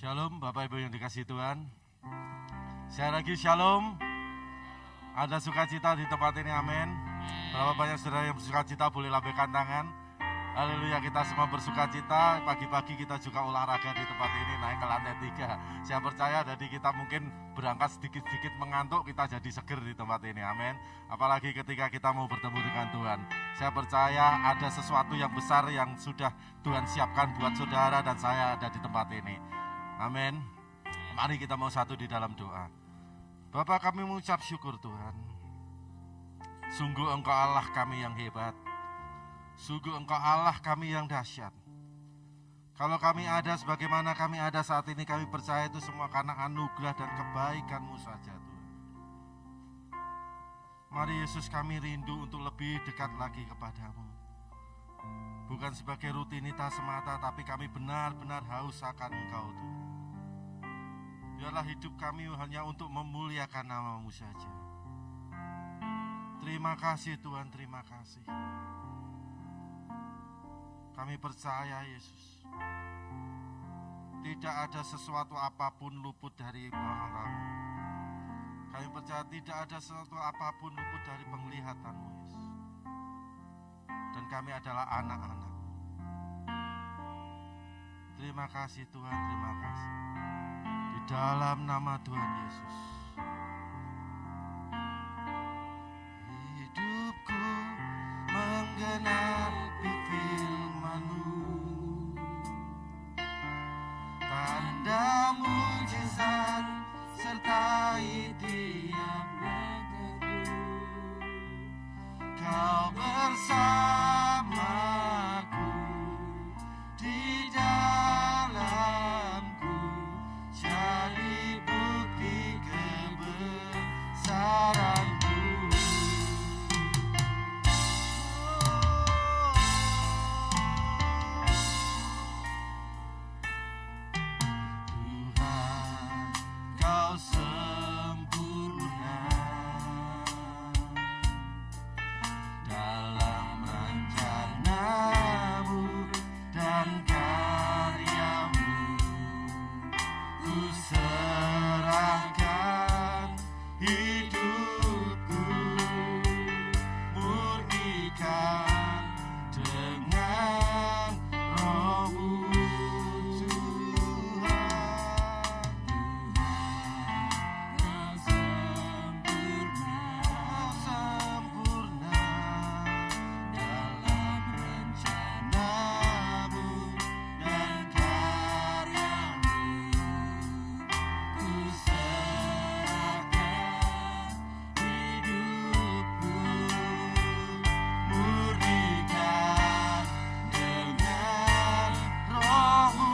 Shalom Bapak Ibu yang dikasihi Tuhan. Saya lagi shalom. Ada sukacita di tempat ini, amin. Berapa banyak saudara yang bersukacita, boleh lambaikan tangan. Haleluya, kita semua bersukacita. Pagi-pagi kita juga olahraga di tempat ini, naik ke lantai 3. Saya percaya jadi kita mungkin berangkat sedikit-sedikit mengantuk, kita jadi seger di tempat ini, amin. Apalagi ketika kita mau bertemu dengan Tuhan. Saya percaya ada sesuatu yang besar yang sudah Tuhan siapkan buat saudara dan saya ada di tempat ini. Amin. Mari kita mau satu di dalam doa. Bapak, kami mengucap syukur Tuhan. Sungguh Engkau Allah kami yang hebat. Sungguh Engkau Allah kami yang dahsyat. Kalau kami ada sebagaimana kami ada saat ini, kami percaya itu semua karena anugerah dan kebaikan-Mu saja Tuhan. Mari Yesus, kami rindu untuk lebih dekat lagi kepadamu. Bukan sebagai rutinitas semata, tapi kami benar-benar haus akan Engkau Tuhan. Biarlah hidup kami hanya untuk memuliakan nama-Mu saja. Terima kasih Tuhan, terima kasih. Kami percaya Yesus, tidak ada sesuatu apapun luput dari penglihatan-Mu. Kami percaya tidak ada sesuatu apapun luput dari penglihatan-Mu Yesus. Dan kami adalah anak-anak. Terima kasih Tuhan, terima kasih. Di dalam nama Tuhan Yesus. Hidupku menggenapi firman-Mu, tanda mujizat sertai tiap langkahku. Kau bersamaku di dalamku, jadi bukti kebesaran-Mu. Tuhan, Kau sempurna dalam rencana-Mu dan karya-Mu. Ku serahkan hidupku, murnikan dengan Roh-Mu Tuhan. Kau sempurna dalam rencana-Mu dan karya-Mu. Ku serahkan hidupku, murnikan dengan Roh-Mu.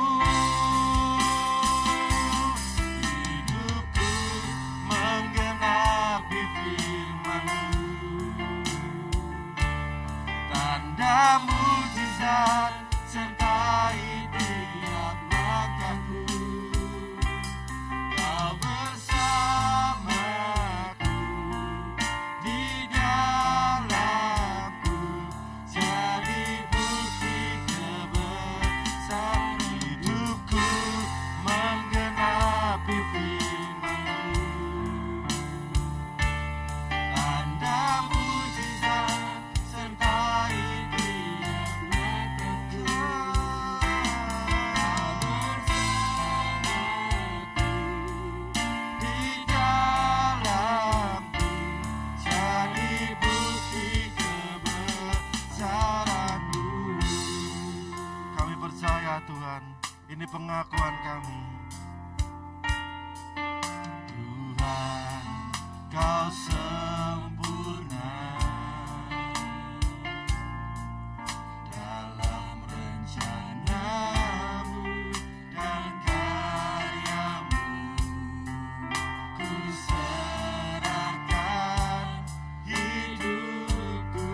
Hidupku menggenapi firman-Mu, tanda mujizat sertai tiap langkahku. Kau bersamaku di dalamku, jadi bukti kebesaran. Hidupku menggenapi firman-Mu, tanda mujizat sertai tiap langkahku. Di dalamku, jadi bukti kebesaran-Mu. Kami percaya Tuhan, ini pengakuan kami. Tuhan, Kau sempurna dalam rencana-Mu dan karya-Mu. Ku serahkan hidupku,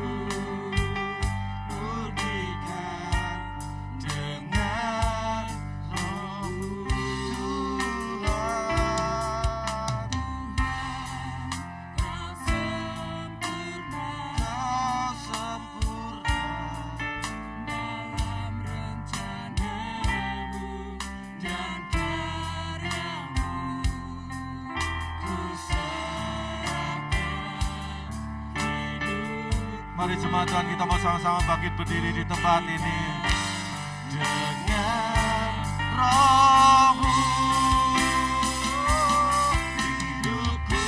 murnikan dengan Roh-Mu Tuhan. Kau Mari semua Tuhan, kita mau sama-sama bangkit berdiri di tempat ini. Dengan roh-Mu hidupku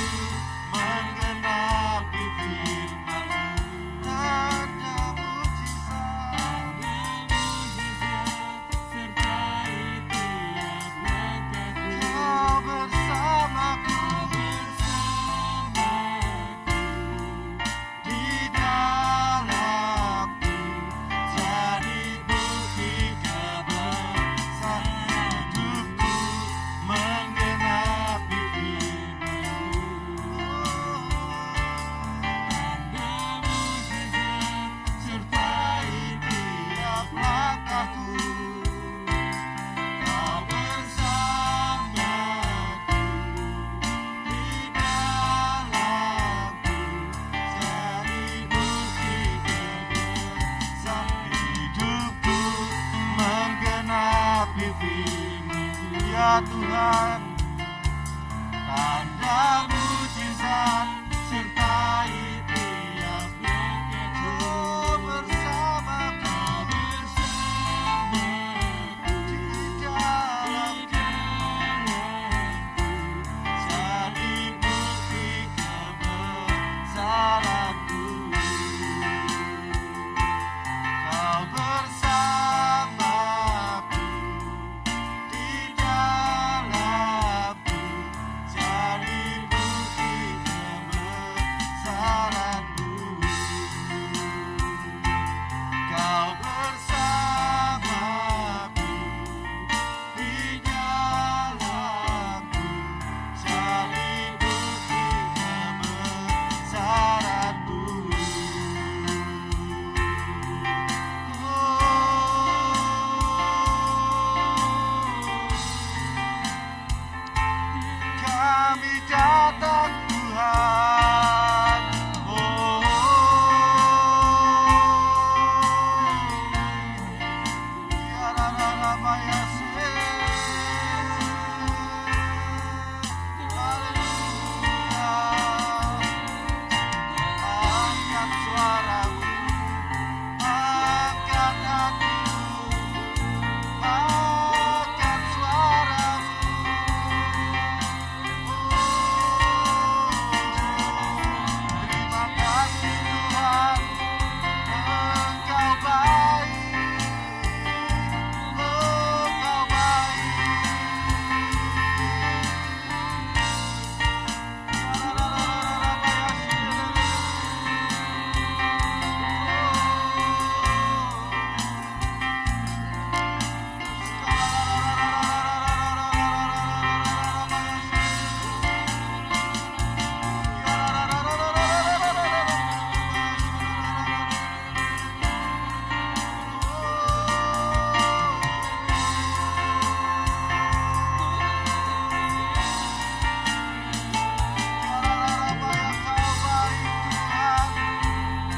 menggenapi firman-Mu. Tanda mujizat sertai tiap langkahku. Kau bersamaku di dalamku, jadi bukti kebesaran hidupku menggenapi firman-Mu. Tanda mujizat sertai tiap langkahku. Kau bersamaku di dalamku, jadi bukti kebesaran hidupku menggenapi firman-Mu. Ya Tuhan, tanda mujizat sertai tiap langkahku. Bersamaku di dalamku, jadi bukti kebesaran-Mu. Kau bersamaku di dalamku, jadi bukti kebesaran-Mu. Kau bersamaku di dalamku, jadi bukti kebesaran-Mu. Kami datang Tuhan, ya Rarabayase. Haleluya. Angkat suaramu, angkat hatimu, angkat suaramu. Terima kasih Tuhan, Engkau baik, Engkau baik.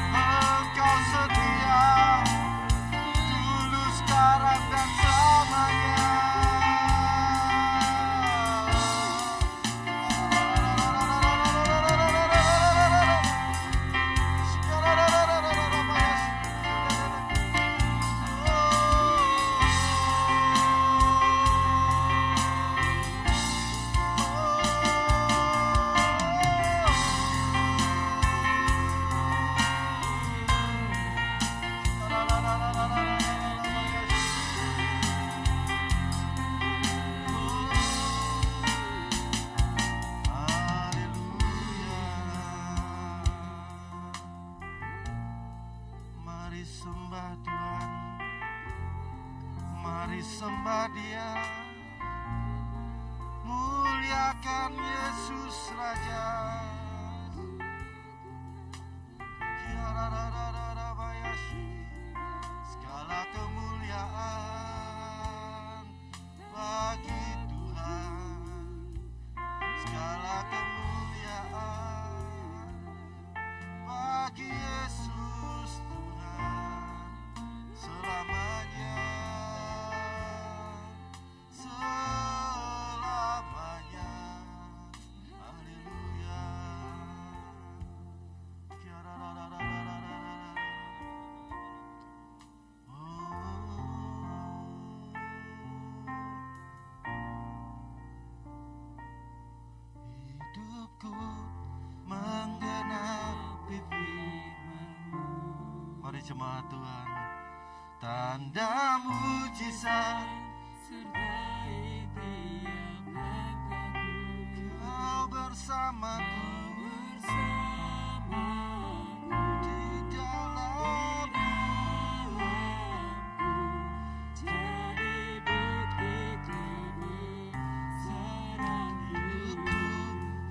Engkau setia, dulu, sekarang, dan selamanya. Mari sembah Tuhan, mari sembah Dia, muliakan Yesus Raja. Ya Rarabayase. Segala kemuliaan bagi Tuhan, segala kemuliaan bagi Yesus Tuhan selamanya. Haleluya. tanda mujizat sertai tiap langkahku. Kau bersamaku di dalamku, Jadi bukti kebesaranmu.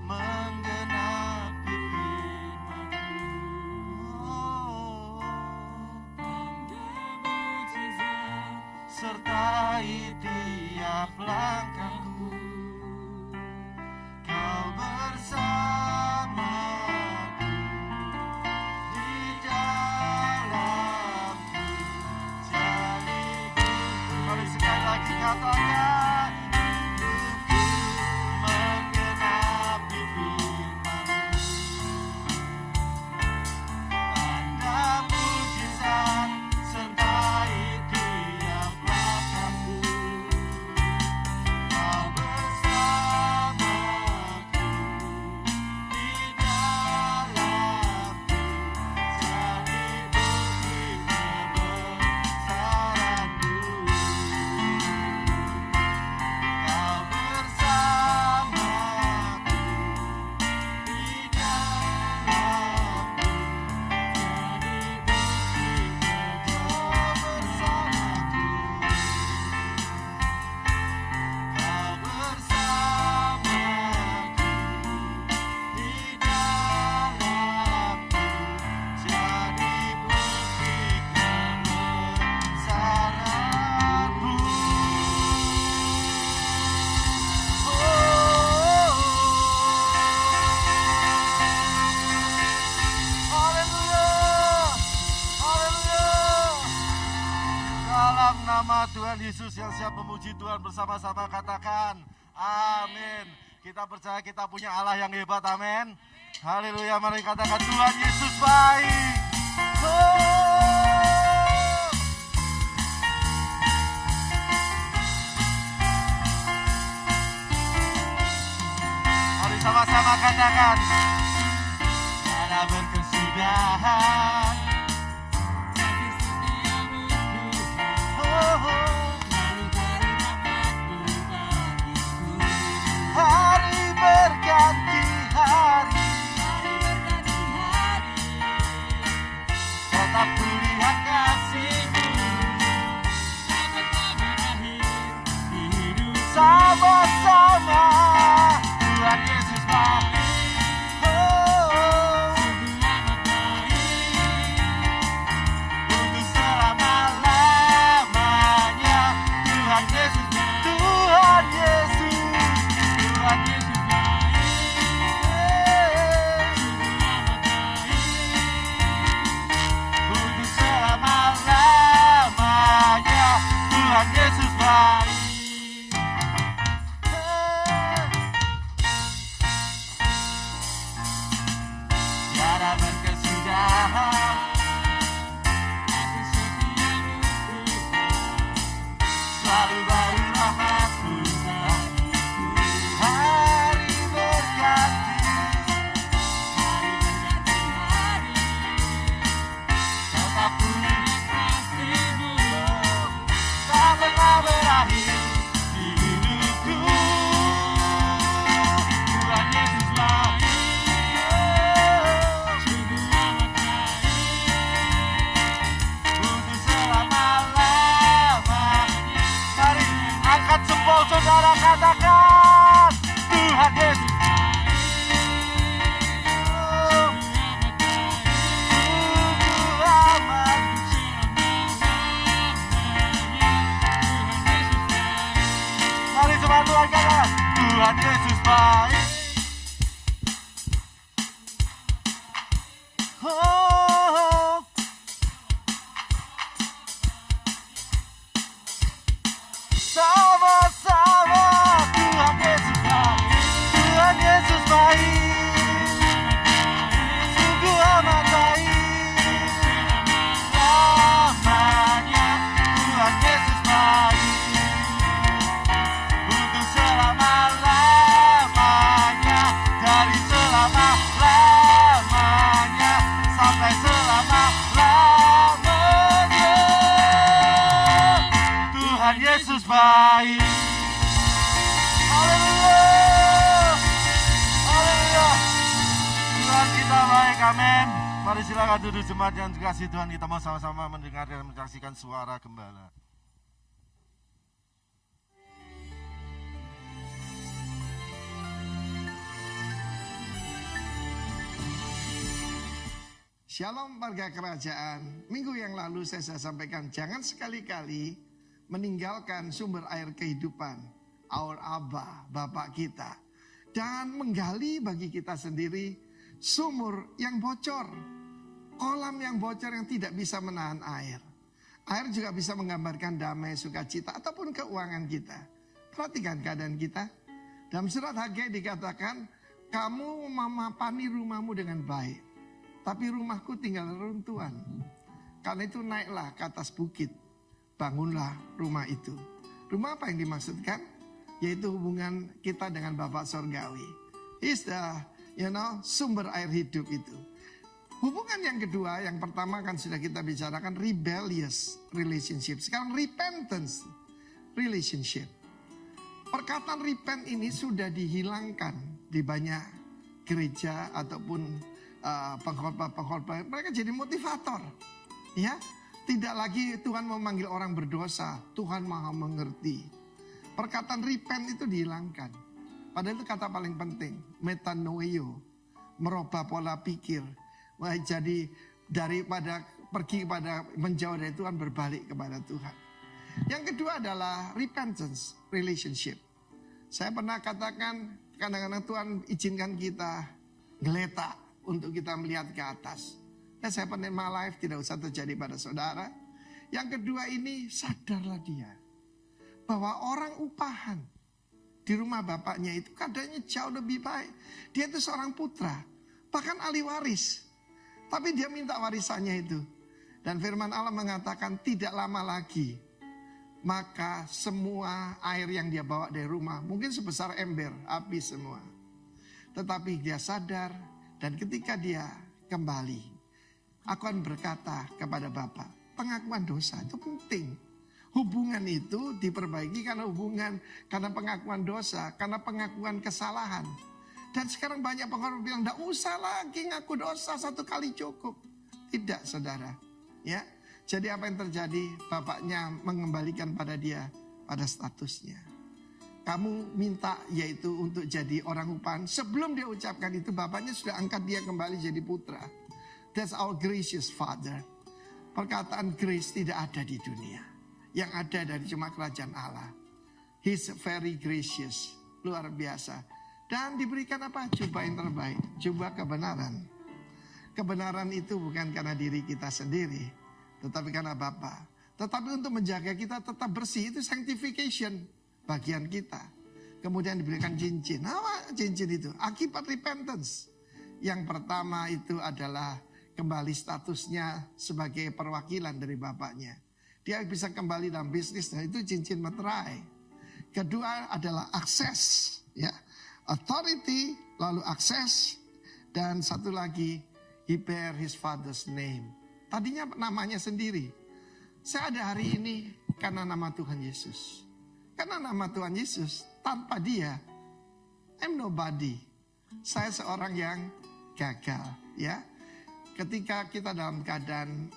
menggenapi firman-Mu. Tanda mujizat Sertai tiap langkahku, Kau bersamaku di dalamku. Jadi mari sekali lagi katakan, menggenapi firman-Mu. Tanda mujizat sertai tiap langkahku, Kau bersamaku di dalamku. Jadi bukti kebesaran-Mu. Kau bersamaku di dalamku. Dalam nama Tuhan Yesus yang siap memuji Tuhan, bersama-sama katakan amin. Kita percaya kita punya Allah yang hebat, amin. Haleluya, mari katakan Tuhan Yesus baik. Mari sama-sama katakan, karena berkesudahan. tapi setiamu Tuhan. Lalu dari rahmat-Mu bagiku. Hari berganti hari, Hari berganti hari, tetap kulihat kasih-Mu. tak pernah berakhir di hidup. Sama-sama Tuhan Yesus baik. Sungguh amat baik. Untuk selama-lamanya Tuhan Yesus, Tuhan Yesus, Tuhan Yesus Sungguh amat baik. untuk selama-lamanya Tuhan Yesus baik. Tiada berkesudahan, Tapi setiamu Tuhan. selalu baru rahmat-Mu bagiku. Hari berganti, Hari berganti hari, tetap kulihat kasih-Mu. tak pernah berakhir di hidupku. Tuhan Yesus baik. Sungguh amat baik. Untuk selama-lamanya. Mari angkat jempol saudara, katakan Tuhan Yesus. Sungguh amat. Mari semua Tuhan katakan Tuhan Yesus baik. Oh, sama-sama Tuhan Yesus baik. Tuhan Yesus baik. Sungguh amat baik. Lamanya Tuhan Yesus baik. Untuk selama-lamanya Tuhan Yesus baik. Haleluya. Haleluya. Tuhan kita baik, amin. Mari silakan duduk jemaat yang dikasihi Tuhan. Kita mau sama-sama mendengar dan menyaksikan suara gembala. Shalom warga kerajaan. Minggu yang lalu saya sampaikan jangan sekali-kali meninggalkan sumber air kehidupan, our Abba, Bapak kita. Dan menggali bagi kita sendiri sumur yang bocor, kolam yang bocor yang tidak bisa menahan air. Air juga bisa menggambarkan damai, sukacita, ataupun keuangan kita. Perhatikan keadaan kita. Dalam surat Hagai dikatakan, kamu memapani rumahmu dengan baik. Tapi rumahku tinggal reruntuhan. Karena itu naiklah ke atas bukit. Bangunlah rumah itu. Rumah apa yang dimaksudkan? Yaitu hubungan kita dengan Bapak Sorgawi. Is the, sumber air hidup itu. Hubungan yang kedua, yang pertama kan sudah kita bicarakan rebellious relationship. Sekarang repentance relationship. Perkataan repent ini sudah dihilangkan di banyak gereja ataupun pengkhotbah, mereka jadi motivator, ya. Tidak lagi Tuhan memanggil orang berdosa, Tuhan maha mengerti. Perkataan repent itu dihilangkan. Padahal itu kata paling penting, metanoeo, merubah pola pikir. Jadi daripada pergi kepada menjauh dari Tuhan, berbalik kepada Tuhan. Yang kedua adalah repentance relationship. Saya pernah katakan kadang-kadang Tuhan izinkan kita geletak untuk kita melihat ke atas. That's happened in my life, tidak usah terjadi pada saudara. Yang kedua ini, sadarlah dia bahwa orang upahan di rumah bapaknya itu keadaannya jauh lebih baik. Dia itu seorang putra, bahkan ahli waris. Tapi dia minta warisannya itu. Dan firman Allah mengatakan tidak lama lagi, maka semua air yang dia bawa dari rumah, mungkin sebesar ember, habis semua. Tetapi dia sadar, dan ketika dia kembali, aku akan berkata kepada Bapa, pengakuan dosa itu penting. Hubungan itu diperbaiki karena pengakuan dosa, karena pengakuan kesalahan. Dan sekarang banyak pengkhotbah bilang, tidak usah lagi ngaku dosa, 1 kali cukup. Tidak, saudara. Ya, jadi apa yang terjadi? Bapaknya mengembalikan pada dia, pada statusnya. Kamu minta yaitu untuk jadi orang upahan. Sebelum dia ucapkan itu, bapaknya sudah angkat dia kembali jadi putra. That's our gracious Father. Perkataan grace tidak ada di dunia. Yang ada dari cuma kerajaan Allah. He's very gracious. Luar biasa. Dan diberikan apa? Jubah yang terbaik. Jubah kebenaran. Kebenaran itu bukan karena diri kita sendiri, tetapi karena Bapa. Tetapi untuk menjaga kita tetap bersih, itu sanctification. Bagian kita. Kemudian diberikan cincin. Apa cincin itu? Akibat repentance. Yang pertama itu adalah kembali statusnya sebagai perwakilan dari bapaknya. Dia bisa kembali dalam bisnis. Nah, itu cincin materai. Kedua adalah akses. Ya. Authority, lalu akses. Dan satu lagi, he bear his father's name. Tadinya namanya sendiri. Saya ada hari ini karena nama Tuhan Yesus. Karena nama Tuhan Yesus, tanpa dia, I'm nobody. Saya seorang yang gagal, ya. Ketika kita dalam keadaan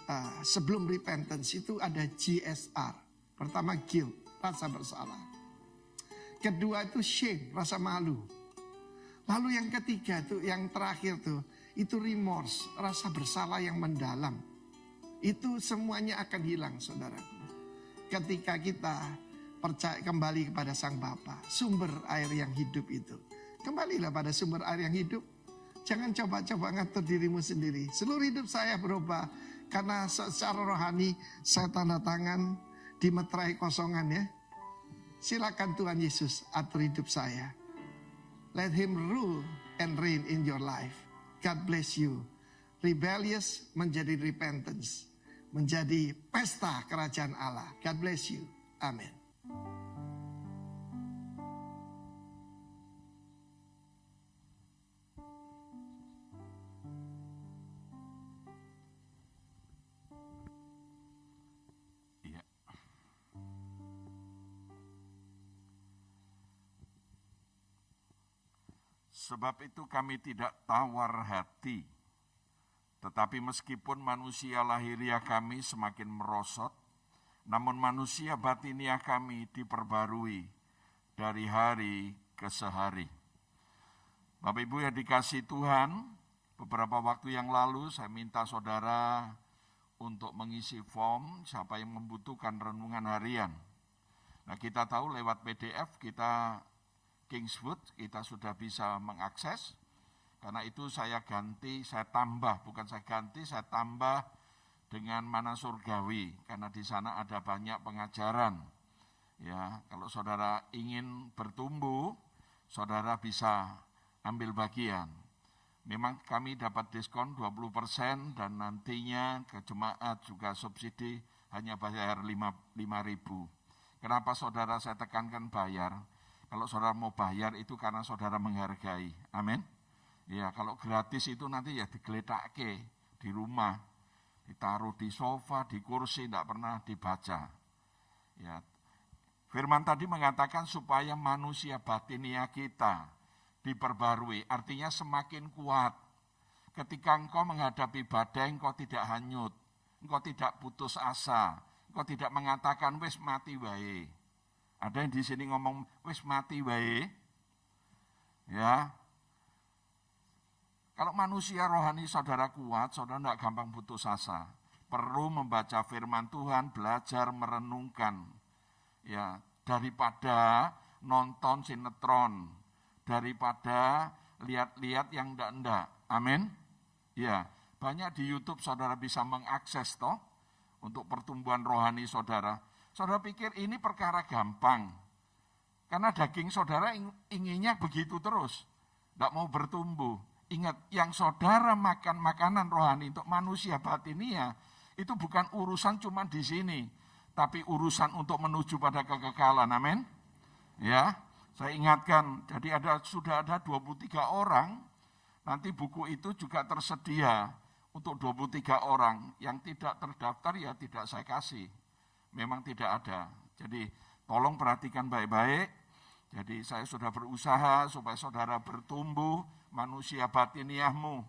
sebelum repentance itu ada GSR. Pertama guilt, rasa bersalah. Kedua itu shame, rasa malu. Lalu yang ketiga itu, yang terakhir tuh, itu remorse, rasa bersalah yang mendalam. Itu semuanya akan hilang, saudaraku. Ketika kita percaya kembali kepada Sang Bapa, sumber air yang hidup itu. Kembalilah pada sumber air yang hidup. Jangan coba-coba ngatur dirimu sendiri. Seluruh hidup saya berubah karena secara rohani saya tanda tangan di meterai kosongan, ya. Silakan Tuhan Yesus atur hidup saya. Let him rule and reign in your life. God bless you. Rebellious menjadi repentance. Menjadi pesta kerajaan Allah. God bless you. Amin. Sebab itu kami tidak tawar hati. Tetapi meskipun manusia lahiriah kami semakin merosot, namun manusia batiniah kami diperbarui dari hari ke sehari. Bapak Ibu yang dikasihi Tuhan, beberapa waktu yang lalu saya minta saudara untuk mengisi form siapa yang membutuhkan renungan harian. Nah, kita tahu lewat PDF kita Kingswood kita sudah bisa mengakses. Karena itu saya tambah dengan mana surgawi, karena di sana ada banyak pengajaran. Ya, kalau saudara ingin bertumbuh, saudara bisa ambil bagian. Memang kami dapat diskon 20% dan nantinya ke jemaat juga subsidi hanya bayar 5.000. Kenapa saudara saya tekankan bayar? Kalau saudara mau bayar itu karena saudara menghargai. Amin. Ya, kalau gratis itu nanti ya digeletakke di rumah, ditaruh di sofa, di kursi, tidak pernah dibaca. Ya, firman tadi mengatakan supaya manusia batinia kita diperbarui, artinya semakin kuat. Ketika engkau menghadapi badai, engkau tidak hanyut, engkau tidak putus asa, engkau tidak mengatakan wis mati wae. Ada yang di sini ngomong wis mati wae, ya. Kalau manusia rohani saudara kuat, saudara tidak gampang putus asa. Perlu membaca firman Tuhan, belajar merenungkan. Ya, daripada nonton sinetron, daripada lihat-lihat yang enggak. Amin. Ya, banyak di YouTube saudara bisa mengakses toh untuk pertumbuhan rohani saudara. Saudara pikir ini perkara gampang. Karena daging saudara inginnya begitu terus. Tidak mau bertumbuh. Ingat, yang saudara makan makanan rohani untuk manusia batinia, itu bukan urusan cuma di sini, tapi urusan untuk menuju pada kekekalan, amin. Ya, saya ingatkan, jadi sudah ada 23 orang, nanti buku itu juga tersedia untuk 23 orang, yang tidak terdaftar ya tidak saya kasih, memang tidak ada. Jadi tolong perhatikan baik-baik. Jadi saya sudah berusaha supaya saudara bertumbuh manusia batiniahmu.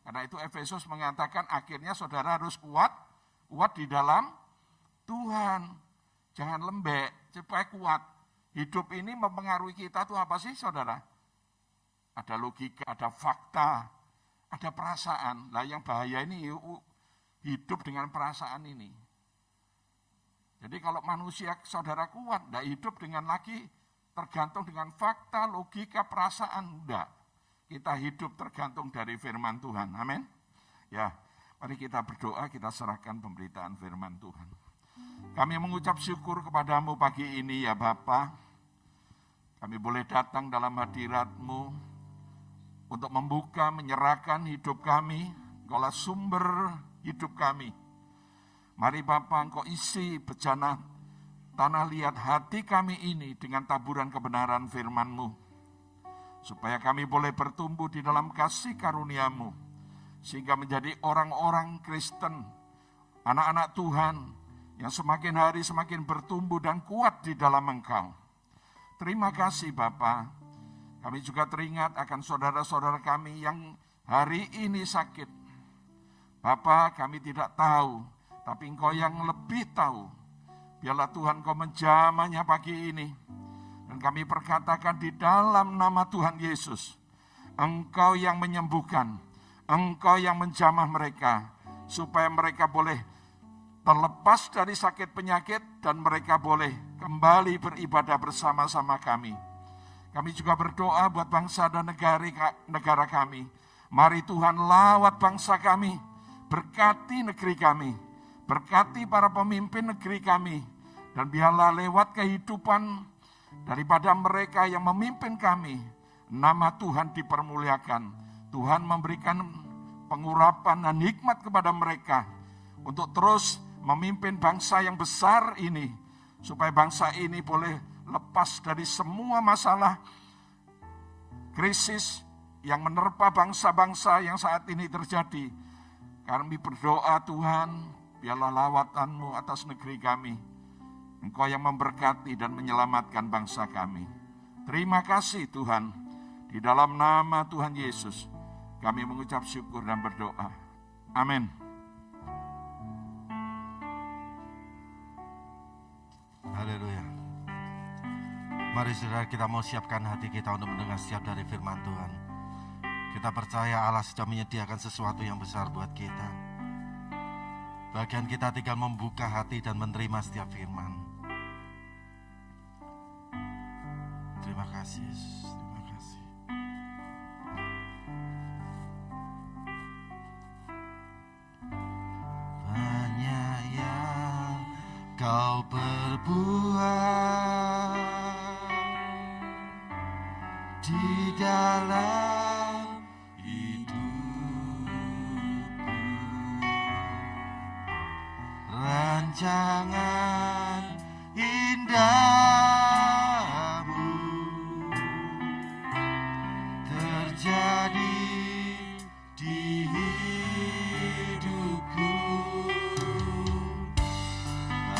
Karena itu Efesus mengatakan akhirnya saudara harus kuat di dalam Tuhan. Jangan lembek, supaya kuat. Hidup ini mempengaruhi kita tuh apa sih saudara? Ada logika, ada fakta, ada perasaan. Lah yang bahaya ini hidup dengan perasaan ini. Jadi kalau manusia saudara kuat, tidak hidup dengan lagi tergantung dengan fakta, logika, perasaan, enggak. Kita hidup tergantung dari firman Tuhan, amin. Ya, mari kita berdoa, kita serahkan pemberitaan firman Tuhan. Kami mengucap syukur kepadamu pagi ini ya Bapa. Kami boleh datang dalam hadirat-Mu untuk membuka, menyerahkan hidup kami, Engkaulah sumber hidup kami. Mari Bapa, Engkau isi bejana tanah liat hati kami ini dengan taburan kebenaran firman-Mu, supaya kami boleh bertumbuh di dalam kasih karunia-Mu, sehingga menjadi orang-orang Kristen, anak-anak Tuhan, yang semakin hari semakin bertumbuh dan kuat di dalam Engkau. Terima kasih Bapa. Kami juga teringat akan saudara-saudara kami yang hari ini sakit. Bapa, kami tidak tahu, tapi Engkau yang lebih tahu. Biarlah Tuhan Kau menjamahnya pagi ini. Dan kami perkatakan di dalam nama Tuhan Yesus, Engkau yang menyembuhkan, Engkau yang menjamah mereka, supaya mereka boleh terlepas dari sakit penyakit dan mereka boleh kembali beribadah bersama-sama kami. Kami juga berdoa buat bangsa dan negara kami. Mari Tuhan lawat bangsa kami, berkati negeri kami, berkati para pemimpin negeri kami, dan biarlah lewat kehidupan daripada mereka yang memimpin kami, nama Tuhan dipermuliakan. Tuhan memberikan pengurapan dan hikmat kepada mereka untuk terus memimpin bangsa yang besar ini, supaya bangsa ini boleh lepas dari semua masalah krisis yang menerpa bangsa-bangsa yang saat ini terjadi. Kami berdoa Tuhan, biarlah lawatan-Mu atas negeri kami. Engkau yang memberkati dan menyelamatkan bangsa kami. Terima kasih Tuhan. Di dalam nama Tuhan Yesus, kami mengucap syukur dan berdoa. Amin. Haleluya. Mari saudara, kita mau siapkan hati kita untuk mendengar setiap dari firman Tuhan. Kita percaya Allah sudah menyediakan sesuatu yang besar buat kita. Bagian kita tinggal membuka hati dan menerima setiap firman. Terima kasih Yesus, terima kasih. Banyak yang kau perbuat di dalam hidupku, rancangan indahmu terjadi di hidupku.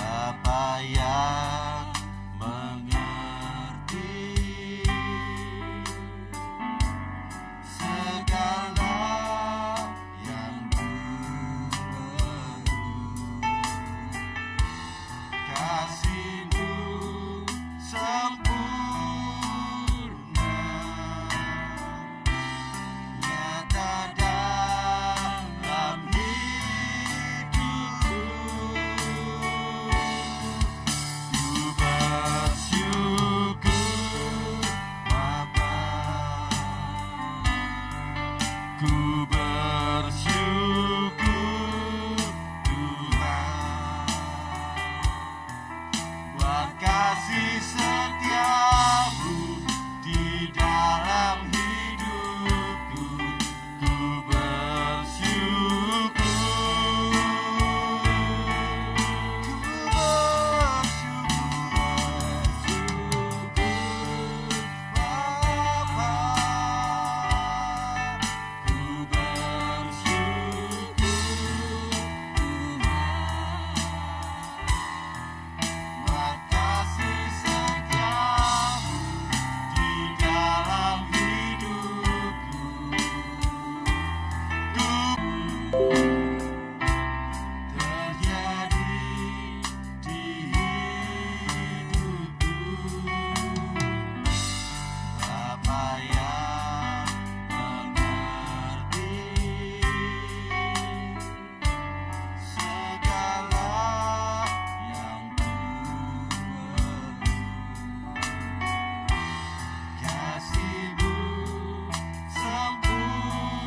Apa yang mengerti segala yang baru, kasih-Mu sempurna, nyata dalam hidupku. Ku bersyukur Bapa, ku bersyukur Tuhan, buat kasih setiamu di dalam hidupku. Ku bersyukur, ku bersyukur Bapa, ku bersyukur buat kasih setiamu di dalam hidupku. Terjadi di hidupku. Apa yang mengerti segala yang kasih-Mu sempurna,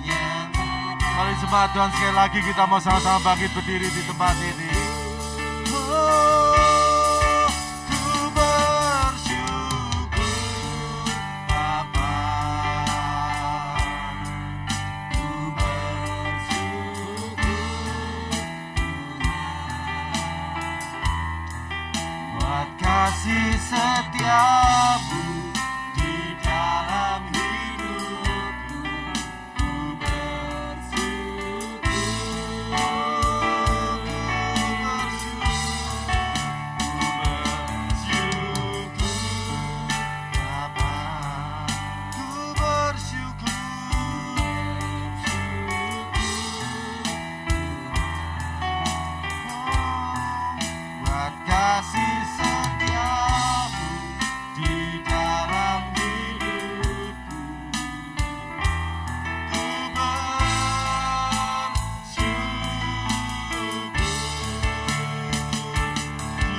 nyata. Mari jemaat Tuhan, sekali lagi kita mau sama-sama bangkit berdiri di tempat ini. Oh, ku bersyukur Bapa, ku bersyukur buat kasih setiamu di dalam hidupku. Ku bersyukur, Bapa, ku bersyukur buat kasih setiamu di dalam hidupku. Ku bersyukur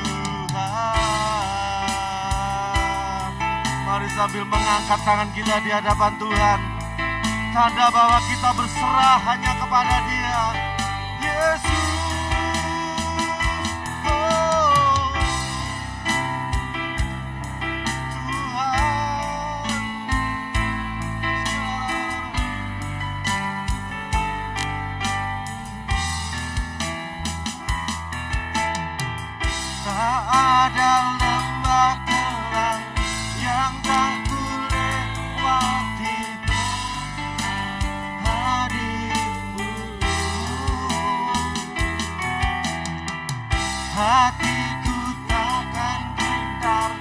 Tuhan. Mari sambil mengangkat tangan kita di hadapan Tuhan, tanda bahwa kita berserah hanya kepada Dia, Yesus. Oh, Tuhan, tak ada lembah kelam yang tak ku lewati hadir-Mu. Hatiku takkan gentar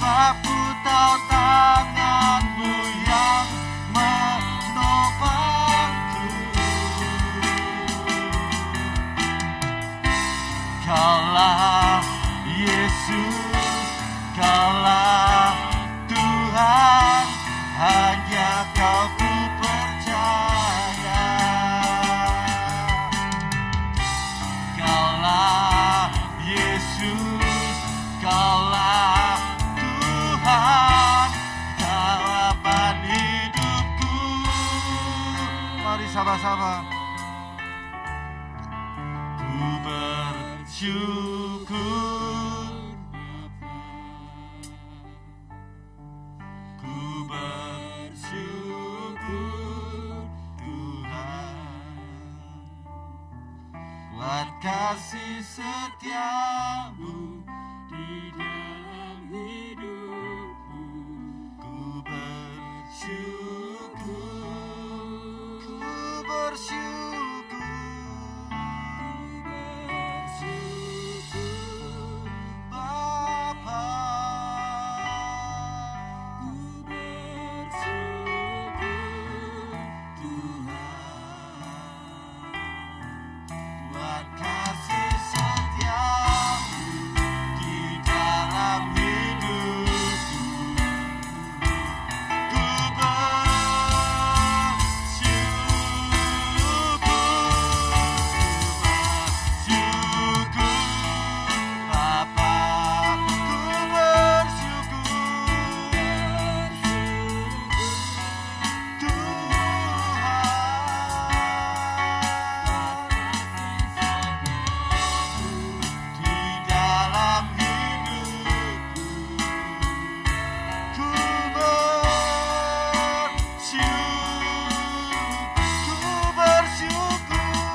sebab ku tahu tangan-Mu yang menopangku. Kaulah Yesus, Kaulah Tuhan, hanya Kau ku percaya. Kaulah Yesus, Kaulah Tuhan, harapan hidupku. Mari sama-sama. Ku bersyukur, ku bersyukur Tuhan, buat kasih setiamu Di dalam hidupku, ku bersyukur, ku bersyukur. bersyukur, Bapa, ku bersyukur Tuhan, buat kasih setiamu di dalam hidupku. Ku bersyukur, Bapa, ku bersyukur Tuhan, di dalam hidupku. Ku bersyukur, ku bersyukur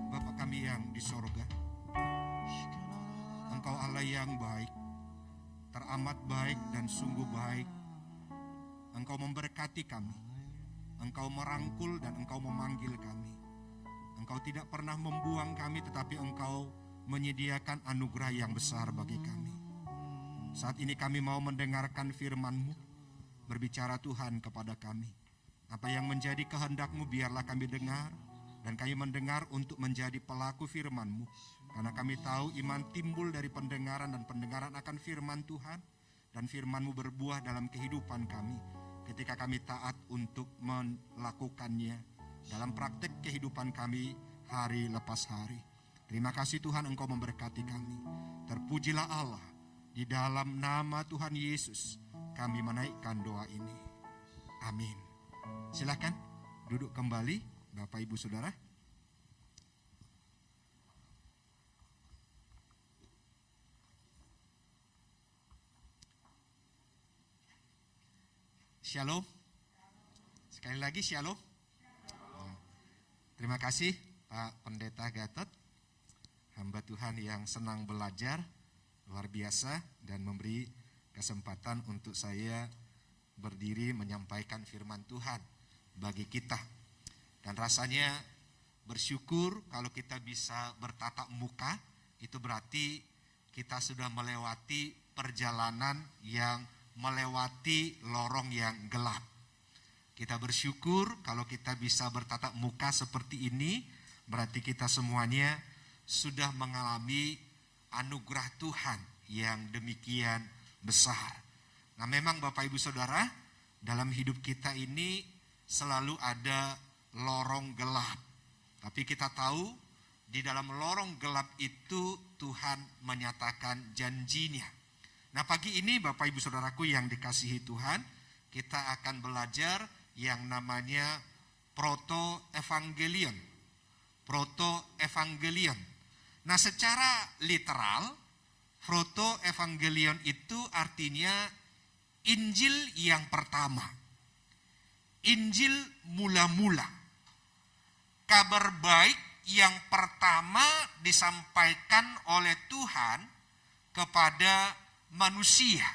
Bapa kami yang di sorga, Engkau Allah yang baik, teramat baik dan sungguh baik. Engkau memberkati kami, Engkau merangkul dan Engkau memanggil kami. Engkau tidak pernah membuang kami, tetapi Engkau menyediakan anugerah yang besar bagi kami. Saat ini kami mau mendengarkan firman-Mu. Berbicara Tuhan kepada kami. Apa yang menjadi kehendak-Mu biarlah kami dengar, dan kami mendengar untuk menjadi pelaku firman-Mu. Karena kami tahu iman timbul dari pendengaran, dan pendengaran akan firman Tuhan, dan firman-Mu berbuah dalam kehidupan kami ketika kami taat untuk melakukannya dalam praktek kehidupan kami hari lepas hari. Terima kasih Tuhan, Engkau memberkati kami. Terpujilah Allah. Di dalam nama Tuhan Yesus kami menaikkan doa ini. Amin. Silakan duduk kembali Bapak Ibu Saudara. Shalom. Sekali lagi shalom. Terima kasih Pak Pendeta Gatot, hamba Tuhan yang senang belajar, luar biasa, dan memberi kesempatan untuk saya berdiri menyampaikan firman Tuhan bagi kita. Dan rasanya bersyukur kalau kita bisa bertatap muka, itu berarti kita sudah melewati perjalanan yang melewati lorong yang gelap. Kita bersyukur kalau kita bisa bertatap muka seperti ini, berarti kita semuanya sudah mengalami anugerah Tuhan yang demikian besar. Nah memang Bapak Ibu Saudara, dalam hidup kita ini selalu ada lorong gelap. Tapi kita tahu di dalam lorong gelap itu Tuhan menyatakan janjinya. Nah, pagi ini Bapak Ibu Saudaraku yang dikasihi Tuhan, kita akan belajar yang namanya proto-evangelion. Proto-evangelion. Nah, secara literal, proto-evangelion itu artinya Injil yang pertama. Injil mula-mula. Kabar baik yang pertama disampaikan oleh Tuhan kepada manusia.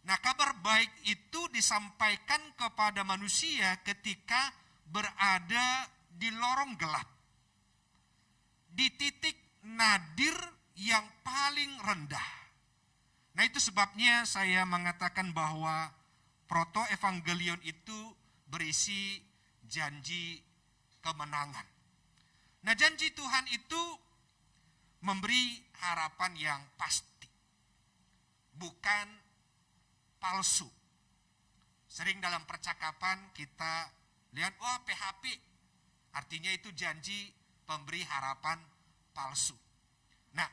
Nah, kabar baik itu disampaikan kepada manusia ketika berada di lorong gelap. Di titik nadir yang paling rendah. Nah, itu sebabnya saya mengatakan bahwa proto-evangelion itu berisi janji kemenangan. Nah, janji Tuhan itu memberi harapan yang pasti, bukan palsu. Sering dalam percakapan kita lihat, wah PHP, artinya itu janji pemberi harapan palsu. Nah,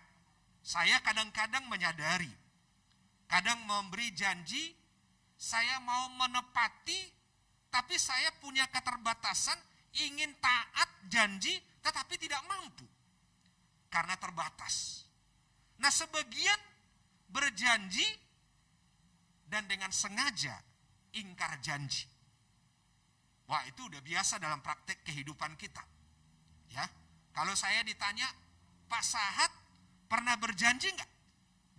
saya kadang-kadang menyadari, kadang memberi janji, saya mau menepati, tapi saya punya keterbatasan, ingin taat janji, tetapi tidak mampu karena terbatas. Nah, sebagian berjanji dan dengan sengaja ingkar janji. Wah, itu udah biasa dalam praktek kehidupan kita. Ya, kalau saya ditanya, Pak Sahat pernah berjanji enggak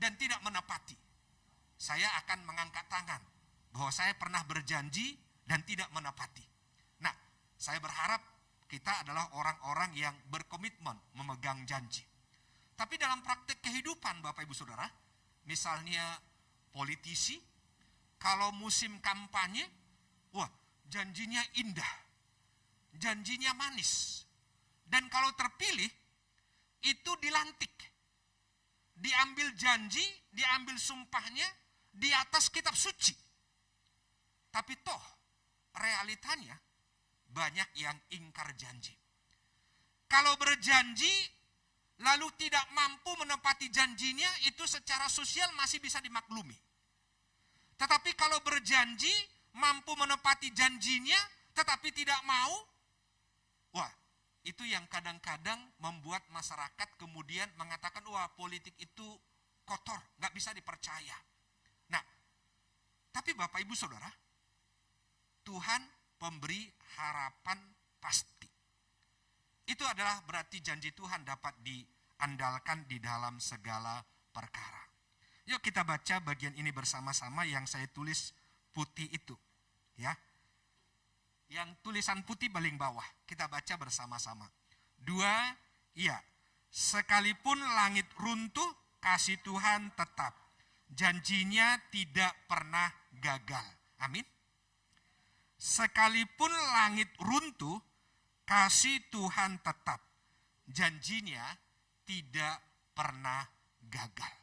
dan tidak menepati? Saya akan mengangkat tangan bahwa saya pernah berjanji dan tidak menepati. Nah, saya berharap kita adalah orang-orang yang berkomitmen memegang janji. Tapi dalam praktek kehidupan Bapak Ibu Saudara, misalnya politisi, kalau musim kampanye, wah janjinya indah, janjinya manis. Dan kalau terpilih, itu dilantik. Diambil janji, diambil sumpahnya di atas kitab suci. Tapi toh, realitanya banyak yang ingkar janji. Kalau berjanji, lalu tidak mampu menepati janjinya, itu secara sosial masih bisa dimaklumi. Tetapi kalau berjanji, mampu menepati janjinya, tetapi tidak mau, wah, itu yang kadang-kadang membuat masyarakat kemudian mengatakan, wah politik itu kotor, nggak bisa dipercaya. Nah, tapi Bapak Ibu Saudara, Tuhan pemberi harapan pasti. Itu adalah berarti janji Tuhan dapat diandalkan di dalam segala perkara. Yuk kita baca bagian ini bersama-sama yang saya tulis putih itu. Ya. Yang tulisan putih paling bawah. Kita baca bersama-sama. 2, iya. Sekalipun langit runtuh, kasih Tuhan tetap. Janjinya tidak pernah gagal. Amin. Sekalipun langit runtuh, kasih Tuhan tetap. Janjinya tidak pernah gagal.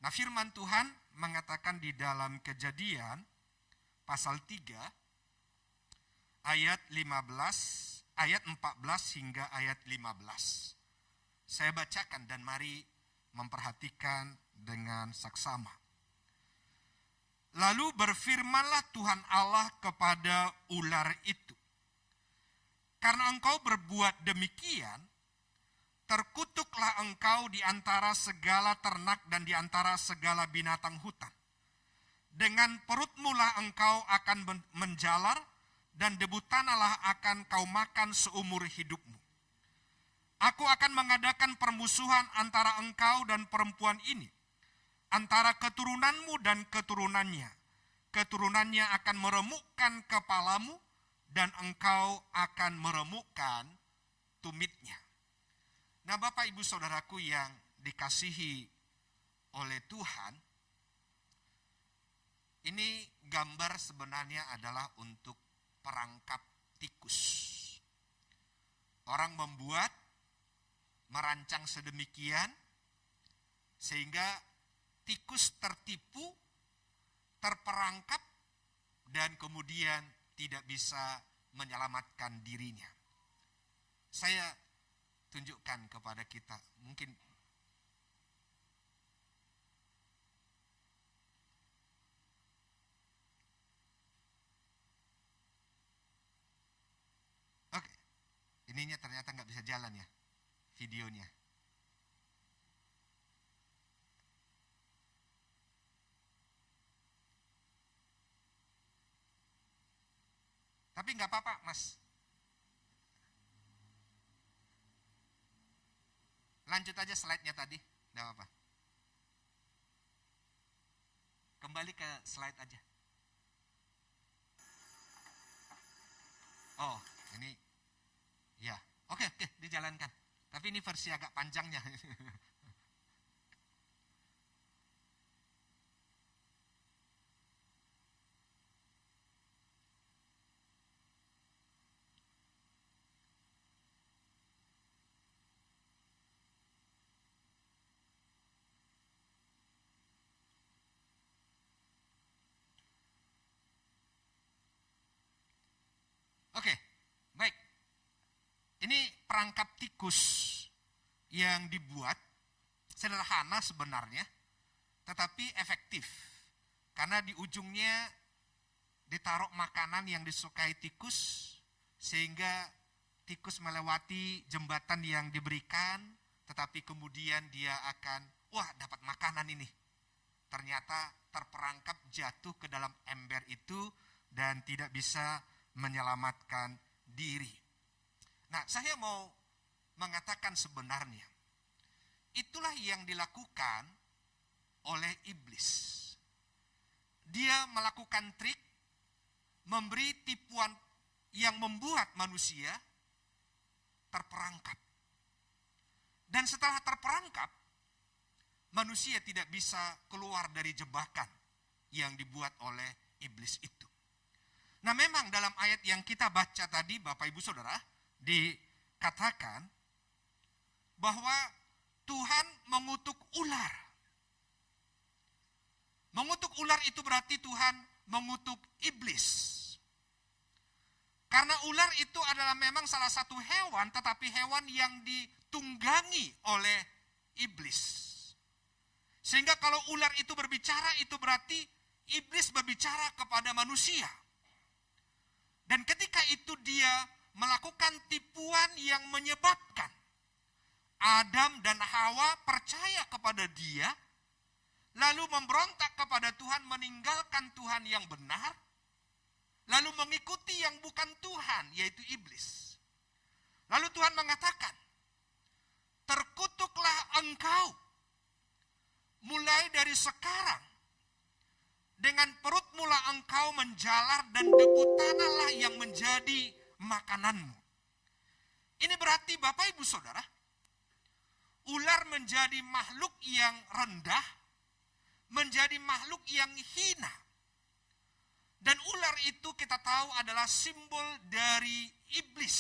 Nah, firman Tuhan mengatakan di dalam Kejadian pasal 3 ayat 14 hingga ayat 15. Saya bacakan dan mari memperhatikan dengan saksama. Lalu berfirmanlah Tuhan Allah kepada ular itu, karena engkau berbuat demikian, terkutuklah engkau di antara segala ternak dan di antara segala binatang hutan. Dengan perutmu lah engkau akan menjalar, dan debu tanahlah akan kau makan seumur hidupmu. Aku akan mengadakan permusuhan antara engkau dan perempuan ini, antara keturunanmu dan keturunannya. Keturunannya akan meremukkan kepalamu, dan engkau akan meremukkan tumitnya. Nah, Bapak Ibu Saudaraku yang dikasihi oleh Tuhan, ini gambar sebenarnya adalah untuk perangkap tikus. Orang membuat, merancang sedemikian, sehingga tikus tertipu, terperangkap, dan kemudian tidak bisa menyelamatkan dirinya. Saya tunjukkan kepada kita, mungkin oke, ininya ternyata nggak bisa jalan ya, videonya. Tapi nggak apa-apa, Mas. Lanjut aja slide-nya tadi, nggak apa-apa. Kembali ke slide aja. Oh, ini, ya, oke, dijalankan. Tapi ini versi agak panjangnya. Oke, baik. Ini perangkap tikus yang dibuat sederhana sebenarnya, tetapi efektif. Karena di ujungnya ditaruh makanan yang disukai tikus, sehingga tikus melewati jembatan yang diberikan, tetapi kemudian dia akan, wah dapat makanan ini. Ternyata terperangkap jatuh ke dalam ember itu dan tidak bisa menyelamatkan diri. Nah, saya mau mengatakan sebenarnya, itulah yang dilakukan oleh iblis. Dia melakukan trik, memberi tipuan yang membuat manusia terperangkap. Dan setelah terperangkap, manusia tidak bisa keluar dari jebakan yang dibuat oleh iblis itu. Nah, memang dalam ayat yang kita baca tadi, Bapak Ibu Saudara, dikatakan bahwa Tuhan mengutuk ular. Mengutuk ular itu berarti Tuhan mengutuk iblis. Karena ular itu adalah memang salah satu hewan, tetapi hewan yang ditunggangi oleh iblis. Sehingga kalau ular itu berbicara, itu berarti iblis berbicara kepada manusia. Dan ketika itu dia melakukan tipuan yang menyebabkan Adam dan Hawa percaya kepada dia, lalu memberontak kepada Tuhan, meninggalkan Tuhan yang benar, lalu mengikuti yang bukan Tuhan, yaitu iblis. Lalu Tuhan mengatakan, terkutuklah engkau mulai dari sekarang. Dengan perut mula engkau menjalar dan debu tanahlah yang menjadi makananmu. Ini berarti Bapak Ibu Saudara, ular menjadi makhluk yang rendah, menjadi makhluk yang hina. Dan ular itu kita tahu adalah simbol dari iblis.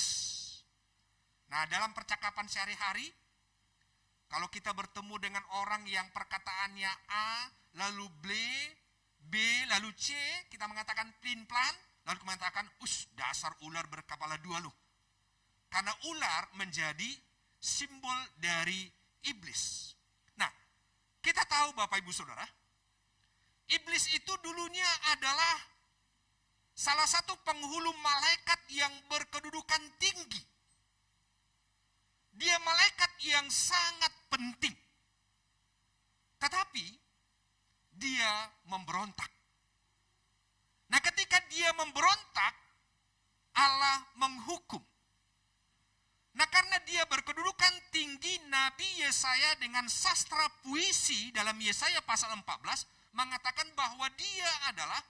Nah, dalam percakapan sehari-hari, kalau kita bertemu dengan orang yang perkataannya A, lalu B, lalu C, kita mengatakan plin-plan, lalu kita mengatakan, dasar ular berkepala dua lu. Karena ular menjadi simbol dari iblis. Nah, kita tahu Bapak Ibu Saudara, iblis itu dulunya adalah salah satu penghulu malaikat yang berkedudukan tinggi. Dia malaikat yang sangat penting. Tetapi dia memberontak. Nah, ketika dia memberontak, Allah menghukum. Nah, karena dia berkedudukan tinggi, Nabi Yesaya dengan sastra puisi dalam Yesaya pasal 14 mengatakan bahwa dia adalah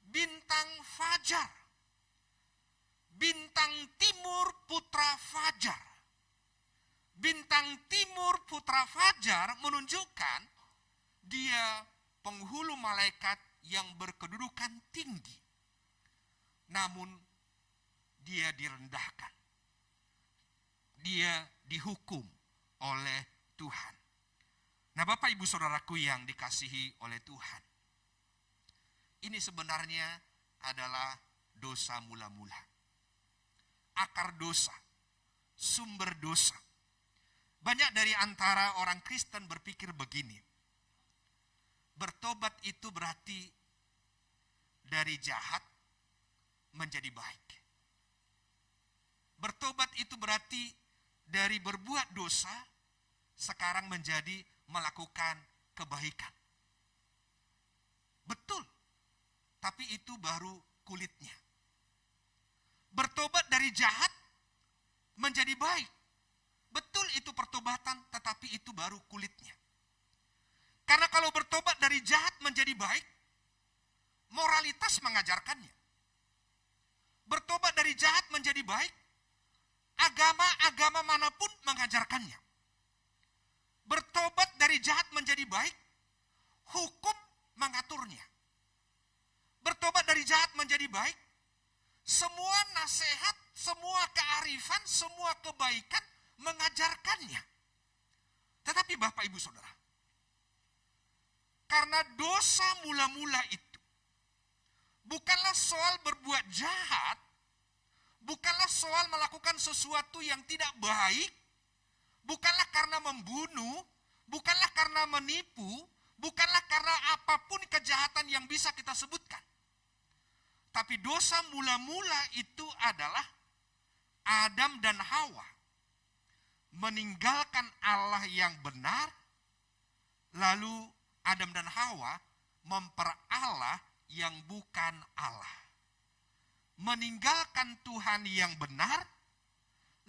bintang fajar. Bintang timur putra fajar. Bintang timur putra fajar menunjukkan dia penghulu malaikat yang berkedudukan tinggi. Namun dia direndahkan. Dia dihukum oleh Tuhan. Nah, Bapak Ibu Saudaraku yang dikasihi oleh Tuhan, ini sebenarnya adalah dosa mula-mula. Akar dosa, sumber dosa. Banyak dari antara orang Kristen berpikir begini, bertobat itu berarti dari jahat menjadi baik. Bertobat itu berarti dari berbuat dosa sekarang menjadi melakukan kebaikan. Betul, tapi itu baru kulitnya. Bertobat dari jahat menjadi baik. Betul itu pertobatan, tetapi itu baru kulitnya. Karena kalau bertobat dari jahat menjadi baik, moralitas mengajarkannya. Bertobat dari jahat menjadi baik, agama-agama manapun mengajarkannya. Bertobat dari jahat menjadi baik, hukum mengaturnya. Bertobat dari jahat menjadi baik, semua nasihat, semua kearifan, semua kebaikan mengajarkannya. Tetapi Bapak Ibu Saudara, karena dosa mula-mula itu bukanlah soal berbuat jahat, bukanlah soal melakukan sesuatu yang tidak baik, bukanlah karena membunuh, bukanlah karena menipu, bukanlah karena apapun kejahatan yang bisa kita sebutkan. Tapi dosa mula-mula itu adalah Adam dan Hawa meninggalkan Allah yang benar, lalu Adam dan Hawa memperalah yang bukan Allah. Meninggalkan Tuhan yang benar,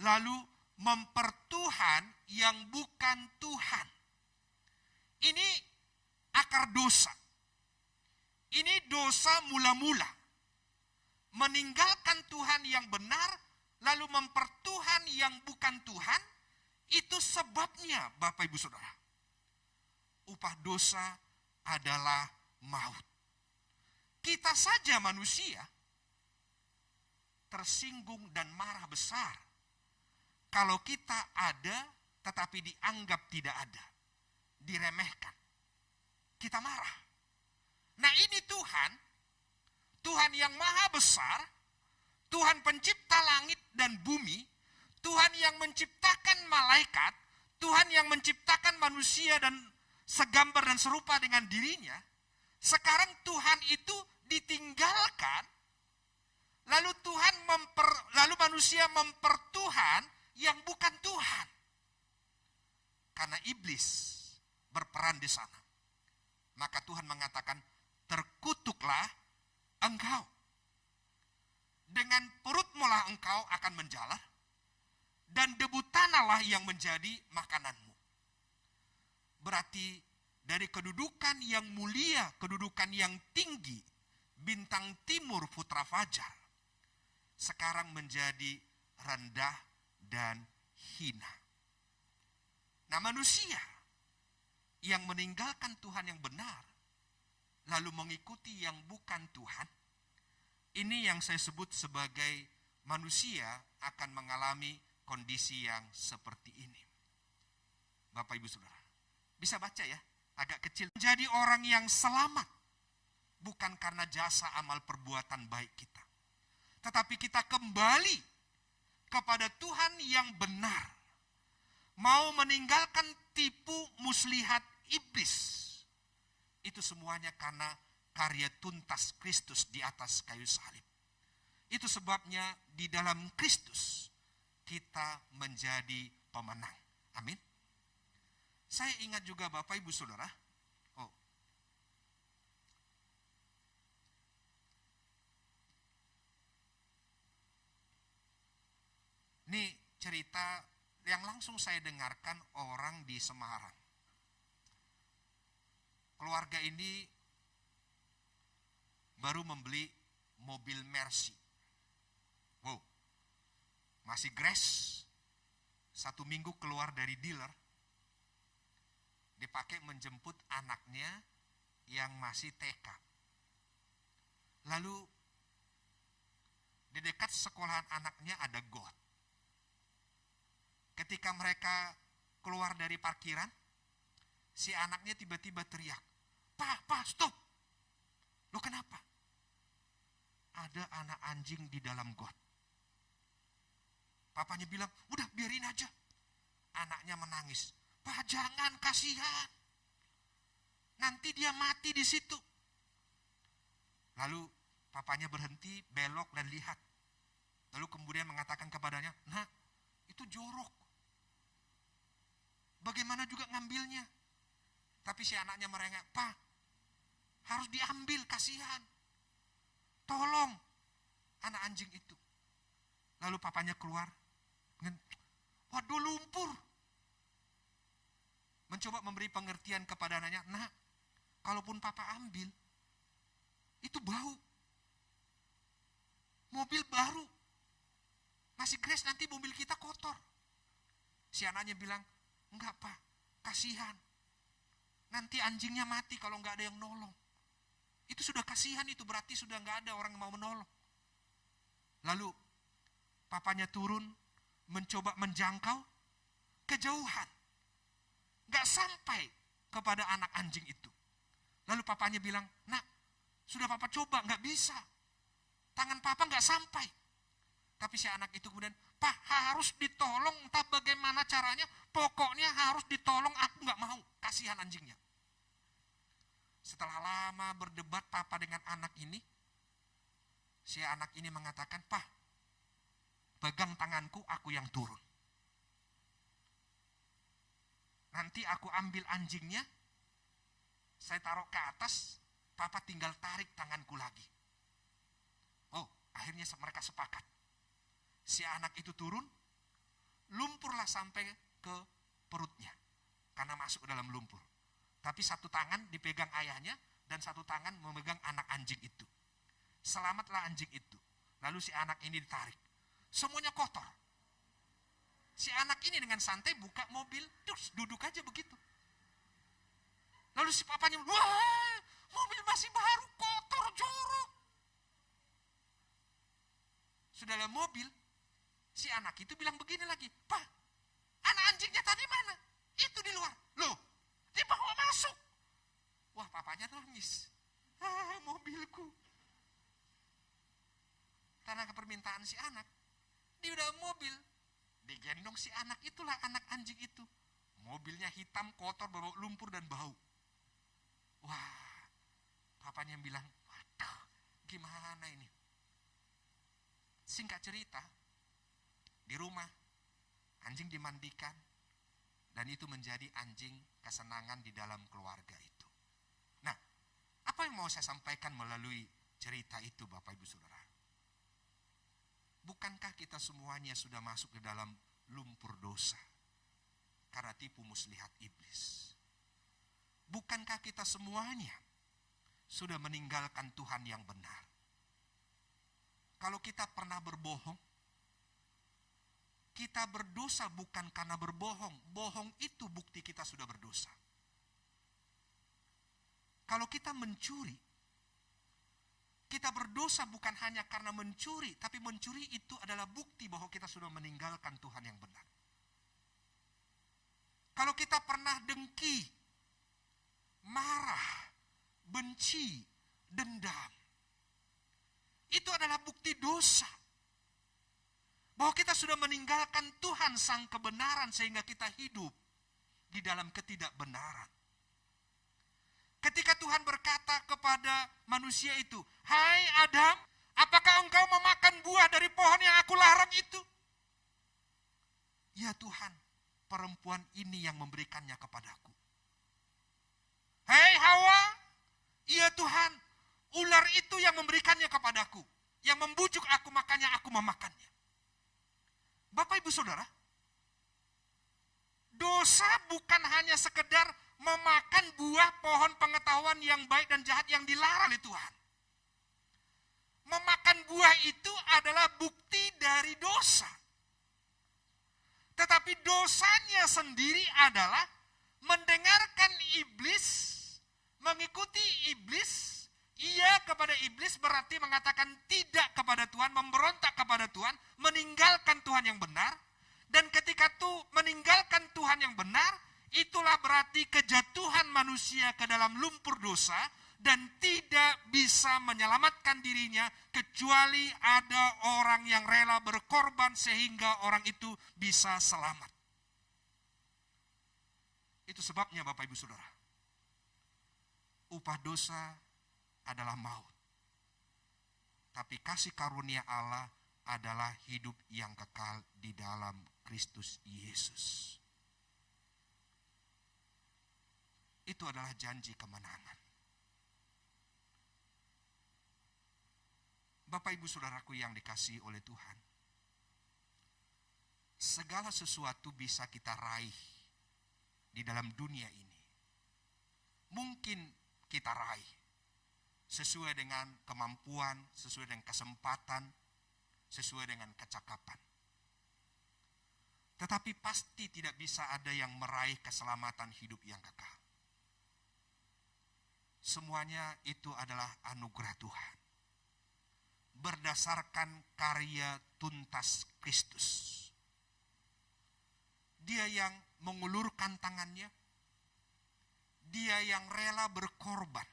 lalu mempertuhan yang bukan Tuhan. Ini akar dosa. Ini dosa mula-mula. Meninggalkan Tuhan yang benar, lalu mempertuhan yang bukan Tuhan, itu sebabnya Bapak Ibu Saudara. Upah dosa adalah maut. Kita saja manusia tersinggung dan marah besar kalau kita ada tetapi dianggap tidak ada, diremehkan. Kita marah. Nah ini Tuhan yang maha besar, Tuhan pencipta langit dan bumi, Tuhan yang menciptakan malaikat, Tuhan yang menciptakan manusia dan segambar dan serupa dengan dirinya. Sekarang Tuhan itu ditinggalkan, lalu manusia mempertuhan yang bukan Tuhan. Karena iblis berperan di sana. Maka Tuhan mengatakan, terkutuklah engkau. Dengan perutmu lah engkau akan menjalar, dan debu tanahlah yang menjadi makananmu. Berarti dari kedudukan yang mulia, kedudukan yang tinggi, bintang timur putra fajar, sekarang menjadi rendah dan hina. Nah manusia yang meninggalkan Tuhan yang benar, lalu mengikuti yang bukan Tuhan, ini yang saya sebut sebagai manusia akan mengalami kondisi yang seperti ini. Bapak Ibu Saudara, bisa baca ya, agak kecil. Menjadi orang yang selamat, bukan karena jasa amal perbuatan baik kita. Tetapi kita kembali kepada Tuhan yang benar. Mau meninggalkan tipu muslihat iblis. Itu semuanya karena karya tuntas Kristus di atas kayu salib. Itu sebabnya di dalam Kristus kita menjadi pemenang. Amin. Saya ingat juga Bapak Ibu Saudara. Ini cerita yang langsung saya dengarkan orang di Semarang. Keluarga ini baru membeli mobil Mercy. Wow, masih grass. 1 minggu keluar dari dealer, dipakai menjemput anaknya yang masih TK. Lalu di dekat sekolahan anaknya ada got. Ketika mereka keluar dari parkiran, si anaknya tiba-tiba teriak, Pak, stop. Loh kenapa? ada anak anjing di dalam got. Papanya bilang, udah biarin aja. Anaknya menangis. Pak, jangan, kasihan. Nanti dia mati di situ. Lalu papanya berhenti, belok dan lihat. Lalu kemudian mengatakan kepadanya, nah itu jorok. Bagaimana juga ngambilnya? Tapi si anaknya merengek, Pak, harus diambil, kasihan. Tolong anak anjing itu. Lalu papanya keluar. Waduh, lumpur. Mencoba memberi pengertian kepada anaknya, nah, kalaupun papa ambil, itu bau. Mobil baru. Masih crash, nanti mobil kita kotor. Si anaknya bilang, enggak Pak, kasihan. Nanti anjingnya mati kalau enggak ada yang nolong. Itu sudah kasihan, itu berarti sudah enggak ada orang yang mau menolong. Lalu papanya turun, mencoba menjangkau kejauhan. Enggak sampai kepada anak anjing itu. Lalu papanya bilang, nak, sudah papa coba, enggak bisa. Tangan papa enggak sampai. Tapi si anak itu kemudian, Pak, harus ditolong, entah bagaimana caranya, pokoknya harus ditolong, aku nggak mau, kasihan anjingnya. Setelah lama berdebat papa dengan anak ini, si anak ini mengatakan, Pak, pegang tanganku, aku yang turun. Nanti aku ambil anjingnya, saya taruh ke atas, papa tinggal tarik tanganku lagi. Oh, akhirnya mereka sepakat. Si anak itu turun, lumpurlah sampai ke perutnya. Karena masuk ke dalam lumpur. Tapi satu tangan dipegang ayahnya, dan satu tangan memegang anak anjing itu. Selamatlah anjing itu. Lalu si anak ini ditarik. Semuanya kotor. Si anak ini dengan santai buka mobil, terus duduk aja begitu. Lalu si papanya, wah, mobil masih baru, kotor, jorok. Sudah dalam mobil, si anak itu bilang begini lagi, Pak, anak anjingnya tadi mana? Itu di luar. Loh, dibawa masuk. Wah, papanya nangis. Mobilku. Karena permintaan si anak, di dalam mobil, digendong si anak itulah anak anjing itu. Mobilnya hitam, kotor, bawa lumpur dan bau. Wah, papanya bilang, waduh, gimana ini? Singkat cerita, di rumah, anjing dimandikan, dan itu menjadi anjing kesenangan di dalam keluarga itu. Nah, apa yang mau saya sampaikan melalui cerita itu, Bapak Ibu Saudara? Bukankah kita semuanya sudah masuk ke dalam lumpur dosa? Karena tipu muslihat iblis. Bukankah kita semuanya sudah meninggalkan Tuhan yang benar? Kalau kita pernah berbohong, kita berdosa bukan karena berbohong. Bohong itu bukti kita sudah berdosa. Kalau kita mencuri, kita berdosa bukan hanya karena mencuri, tapi mencuri itu adalah bukti bahwa kita sudah meninggalkan Tuhan yang benar. Kalau kita pernah dengki, marah, benci, dendam, itu adalah bukti dosa. Bahwa kita sudah meninggalkan Tuhan sang kebenaran sehingga kita hidup di dalam ketidakbenaran. Ketika Tuhan berkata kepada manusia itu, hai Adam, apakah engkau memakan buah dari pohon yang aku larang itu? Ya Tuhan, perempuan ini yang memberikannya kepadaku. Hai Hawa, ya Tuhan, ular itu yang memberikannya kepadaku. Yang membujuk aku, makanya aku memakannya. Bapak Ibu Saudara, dosa bukan hanya sekedar memakan buah pohon pengetahuan yang baik dan jahat yang dilarang oleh Tuhan. Memakan buah itu adalah bukti dari dosa. Tetapi dosanya sendiri adalah mendengarkan iblis, mengikuti iblis. Iya kepada iblis berarti mengatakan tidak kepada Tuhan, memberontak kepada Tuhan, meninggalkan Tuhan yang benar. Dan ketika meninggalkan Tuhan yang benar, itulah berarti kejatuhan manusia ke dalam lumpur dosa, dan tidak bisa menyelamatkan dirinya kecuali ada orang yang rela berkorban sehingga orang itu bisa selamat. Itu sebabnya Bapak Ibu Saudara, upah dosa adalah maut. Tapi kasih karunia Allah adalah hidup yang kekal di dalam Kristus Yesus. Itu adalah janji kemenangan. Bapak Ibu Saudaraku yang dikasihi oleh Tuhan, segala sesuatu bisa kita raih di dalam dunia ini. Mungkin kita raih sesuai dengan kemampuan, sesuai dengan kesempatan, sesuai dengan kecakapan. Tetapi pasti tidak bisa ada yang meraih keselamatan hidup yang kekal. Semuanya itu adalah anugerah Tuhan. Berdasarkan karya tuntas Kristus. Dia yang mengulurkan tangannya. Dia yang rela berkorban.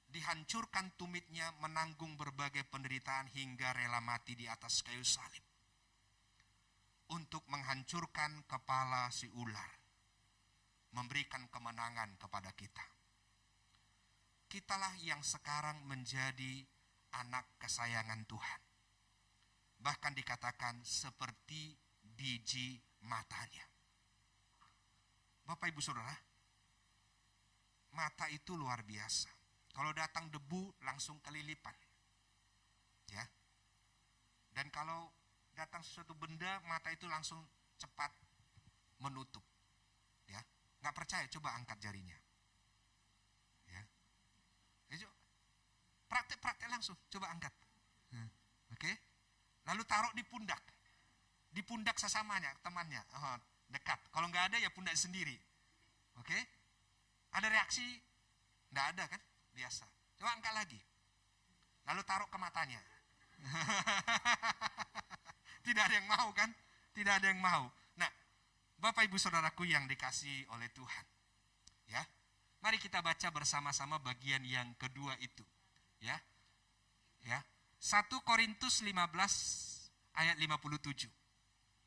Dihancurkan tumitnya, menanggung berbagai penderitaan hingga rela mati di atas kayu salib. Untuk menghancurkan kepala si ular. Memberikan kemenangan kepada kita. Kitalah yang sekarang menjadi anak kesayangan Tuhan. Bahkan dikatakan seperti biji matanya. Bapak Ibu Saudara, mata itu luar biasa. Kalau datang debu langsung kelilipan. Ya. Dan kalau datang sesuatu benda, mata itu langsung cepat menutup. Ya. Nggak percaya, coba angkat jarinya. Ya. Praktek langsung, coba angkat. Oke. Lalu taruh di pundak. Di pundak sesamanya, temannya. Oh, dekat. Kalau nggak ada ya pundak sendiri. Oke. Ada reaksi? Nggak ada kan? Biasa. Coba angkat lagi. Lalu taruh ke matanya. Tidak ada yang mau kan? Tidak ada yang mau. Nah, Bapak Ibu Saudaraku yang dikasihi oleh Tuhan. Ya. Mari kita baca bersama-sama bagian yang kedua itu. Ya. Ya. 1 Korintus 15 ayat 57.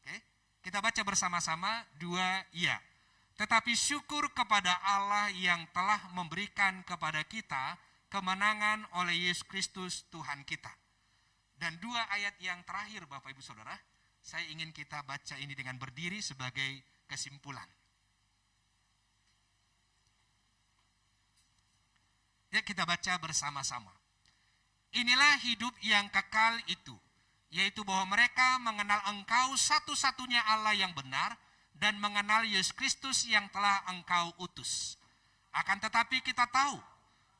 Oke. Kita baca bersama-sama 2 ya. Tetapi syukur kepada Allah yang telah memberikan kepada kita kemenangan oleh Yesus Kristus Tuhan kita. Dan 2 ayat yang terakhir Bapak Ibu Saudara, saya ingin kita baca ini dengan berdiri sebagai kesimpulan. Ya, kita baca bersama-sama. Inilah hidup yang kekal itu, yaitu bahwa mereka mengenal Engkau satu-satunya Allah yang benar dan mengenal Yesus Kristus yang telah Engkau utus. Akan tetapi kita tahu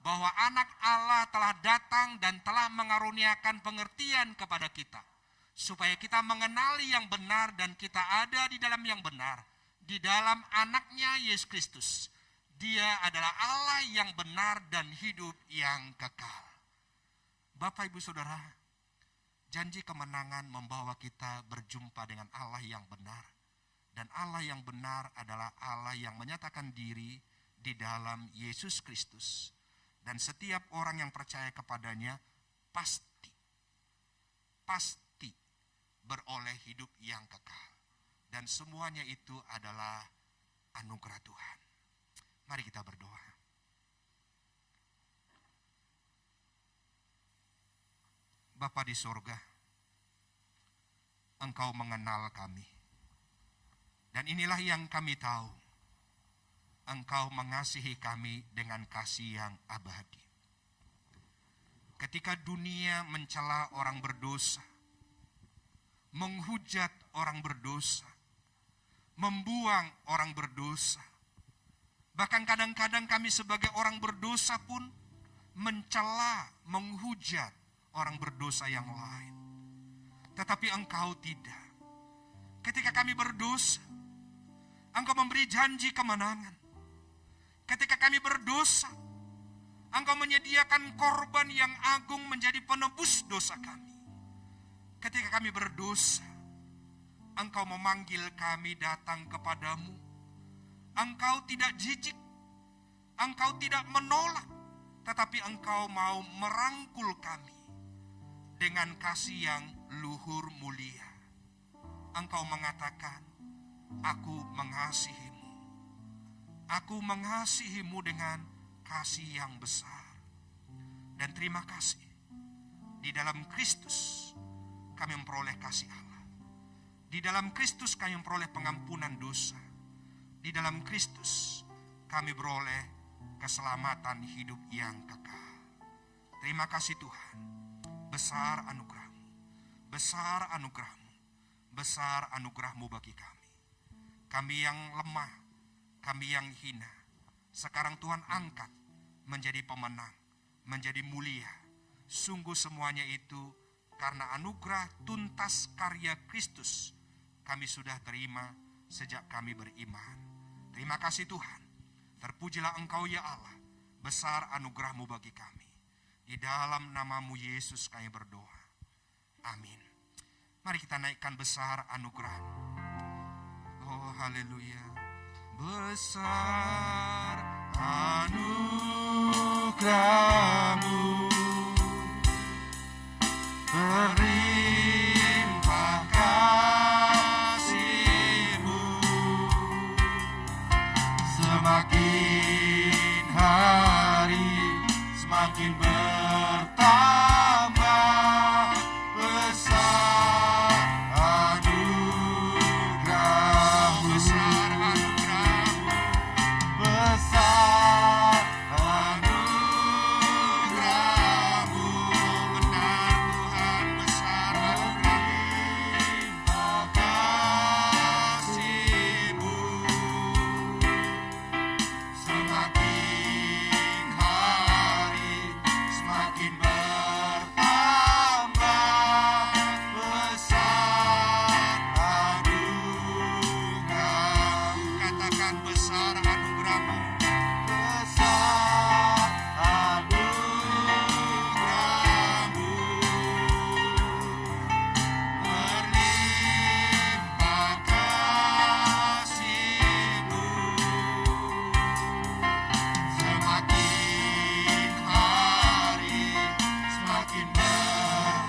bahwa anak Allah telah datang dan telah mengaruniakan pengertian kepada kita, supaya kita mengenali yang benar dan kita ada di dalam yang benar, di dalam anaknya Yesus Kristus. Dia adalah Allah yang benar dan hidup yang kekal. Bapak Ibu Saudara, janji kemenangan membawa kita berjumpa dengan Allah yang benar. Dan Allah yang benar adalah Allah yang menyatakan diri di dalam Yesus Kristus. Dan setiap orang yang percaya kepadanya pasti beroleh hidup yang kekal. Dan semuanya itu adalah anugerah Tuhan. Mari kita berdoa. Bapa di sorga, Engkau mengenal kami. Dan inilah yang kami tahu. Engkau mengasihi kami dengan kasih yang abadi. Ketika dunia mencela orang berdosa, menghujat orang berdosa, membuang orang berdosa, bahkan kadang-kadang kami sebagai orang berdosa pun mencela, menghujat orang berdosa yang lain. Tetapi Engkau tidak. Ketika kami berdosa, Engkau memberi janji kemenangan. Ketika kami berdosa, Engkau menyediakan korban yang agung menjadi penebus dosa kami. Ketika kami berdosa, Engkau memanggil kami datang kepadamu. Engkau tidak jijik. Engkau tidak menolak, tetapi Engkau mau merangkul kami dengan kasih yang luhur mulia. Engkau mengatakan, aku mengasihimu. Aku mengasihimu dengan kasih yang besar. Dan terima kasih, di dalam Kristus kami memperoleh kasih Allah. Di dalam Kristus kami memperoleh pengampunan dosa. Di dalam Kristus kami beroleh keselamatan hidup yang kekal. Terima kasih Tuhan. Besar anugerah-Mu. Besar anugerah-Mu. Besar anugerah-Mu bagi kami. Kami yang lemah, kami yang hina, sekarang Tuhan angkat menjadi pemenang, menjadi mulia. Sungguh semuanya itu karena anugerah tuntas karya Kristus kami sudah terima sejak kami beriman. Terima kasih Tuhan. Terpujilah Engkau ya Allah. Besar anugerah-Mu bagi kami. Di dalam nama-Mu Yesus kami berdoa. Amin. Mari kita naikkan besar anugerah-Mu. Oh haleluya. Besar anugerah-Mu, berlimpah kasih-Mu, semakin hari semakin bertambah. Besar anugerah-Mu, besar anugerah-Mu, besar anugerah-Mu, benar Tuhan, besar anugerah-Mu, kasih-Mu, semakin hari semakin bertambah. Besar anugerah-Mu, katakan besar anugerah-Mu, besar anugerah-Mu, berlimpah kasih-Mu, semakin hari semakin bertambah.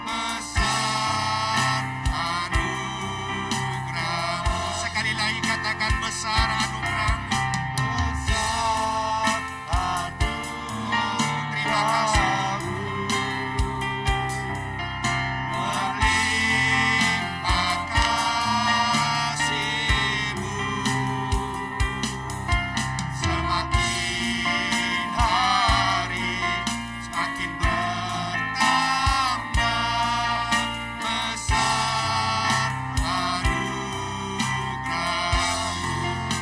Besar anugerah-Mu, sekali lagi katakan besar anugerah-Mu, besar anugerah-Mu, terima kasih, berlimpah kasih-Mu, semakin hari semakin bertambah. Besar anugerah-Mu,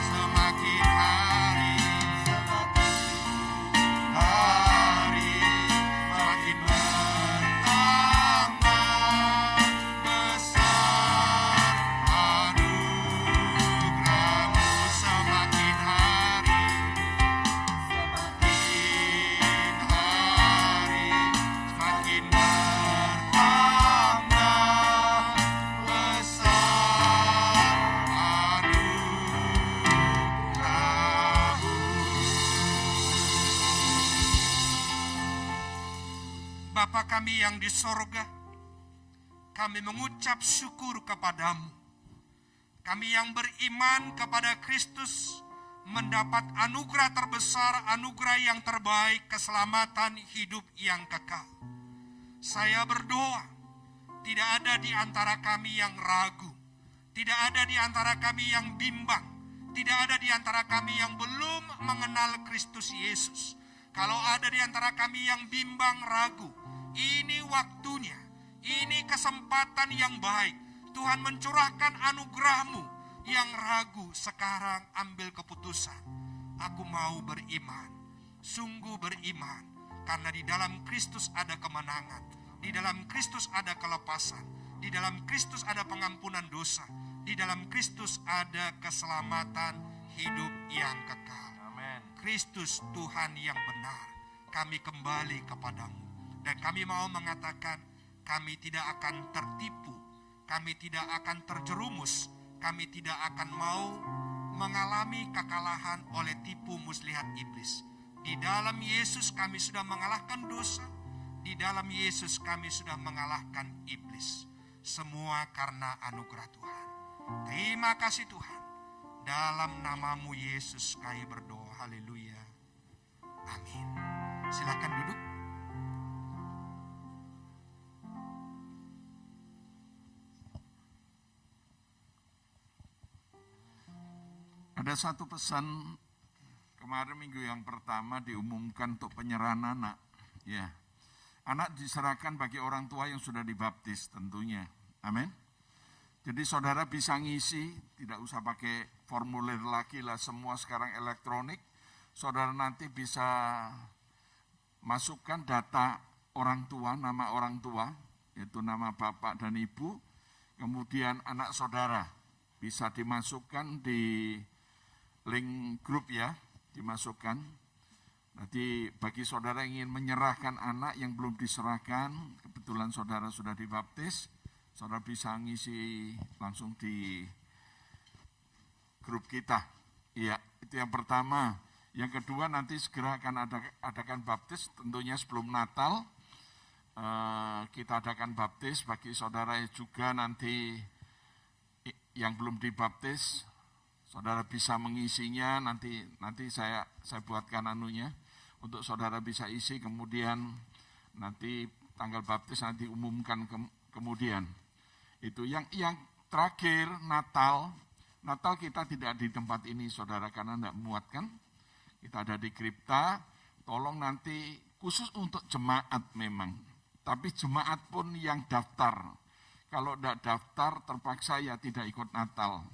semakin hari semakin bertambah. Besar anugerah-Mu, semakin hari semakin bertambah. Besar anugerah-Mu. Bapa kami yang di sorga, kami mengucap syukur kepadamu. Kami yang beriman kepada Kristus mendapat anugerah terbesar, anugerah yang terbaik, keselamatan hidup yang kekal. Saya berdoa, tidak ada di antara kami yang ragu, tidak ada di antara kami yang bimbang, tidak ada di antara kami yang belum mengenal Kristus Yesus. Kalau ada di antara kami yang bimbang, ragu, ini waktunya, ini kesempatan yang baik. Tuhan mencurahkan anugerah-Mu. Yang ragu sekarang ambil keputusan. Aku mau beriman, sungguh beriman. Karena di dalam Kristus ada kemenangan, di dalam Kristus ada kelepasan, di dalam Kristus ada pengampunan dosa, di dalam Kristus ada keselamatan hidup yang kekal. Amin. Kristus Tuhan yang benar, kami kembali kepadamu. Dan kami mau mengatakan, kami tidak akan tertipu, kami tidak akan terjerumus, kami tidak akan mau mengalami kekalahan oleh tipu muslihat iblis. Di dalam Yesus kami sudah mengalahkan dosa. Di dalam Yesus kami sudah mengalahkan iblis. Semua karena anugerah Tuhan. Terima kasih Tuhan. Dalam namamu Yesus kami berdoa. Haleluya. Amin. Silakan duduk. Ada satu pesan kemarin minggu yang pertama diumumkan untuk penyerahan anak. Ya, anak diserahkan bagi orang tua yang sudah dibaptis tentunya. Amin. Jadi saudara bisa ngisi, tidak usah pakai formulir lagi lah, semua sekarang elektronik. Saudara nanti bisa masukkan data orang tua, nama orang tua, yaitu nama bapak dan ibu. Kemudian anak saudara bisa dimasukkan di link grup ya, dimasukkan. Nanti bagi saudara yang ingin menyerahkan anak yang belum diserahkan, kebetulan saudara sudah dibaptis, saudara bisa ngisi langsung di grup kita. Iya, itu yang pertama. Yang kedua nanti segera akan adakan baptis, tentunya sebelum Natal. Kita adakan baptis bagi saudara juga nanti yang belum dibaptis. Saudara bisa mengisinya, nanti saya buatkan anunya untuk saudara bisa isi, kemudian nanti tanggal baptis nanti umumkan kemudian. Itu yang terakhir Natal kita tidak di tempat ini saudara karena tidak muatkan. Kita ada di kripta, tolong nanti khusus untuk jemaat memang. Tapi jemaat pun yang daftar. Kalau tidak daftar terpaksa ya tidak ikut Natal.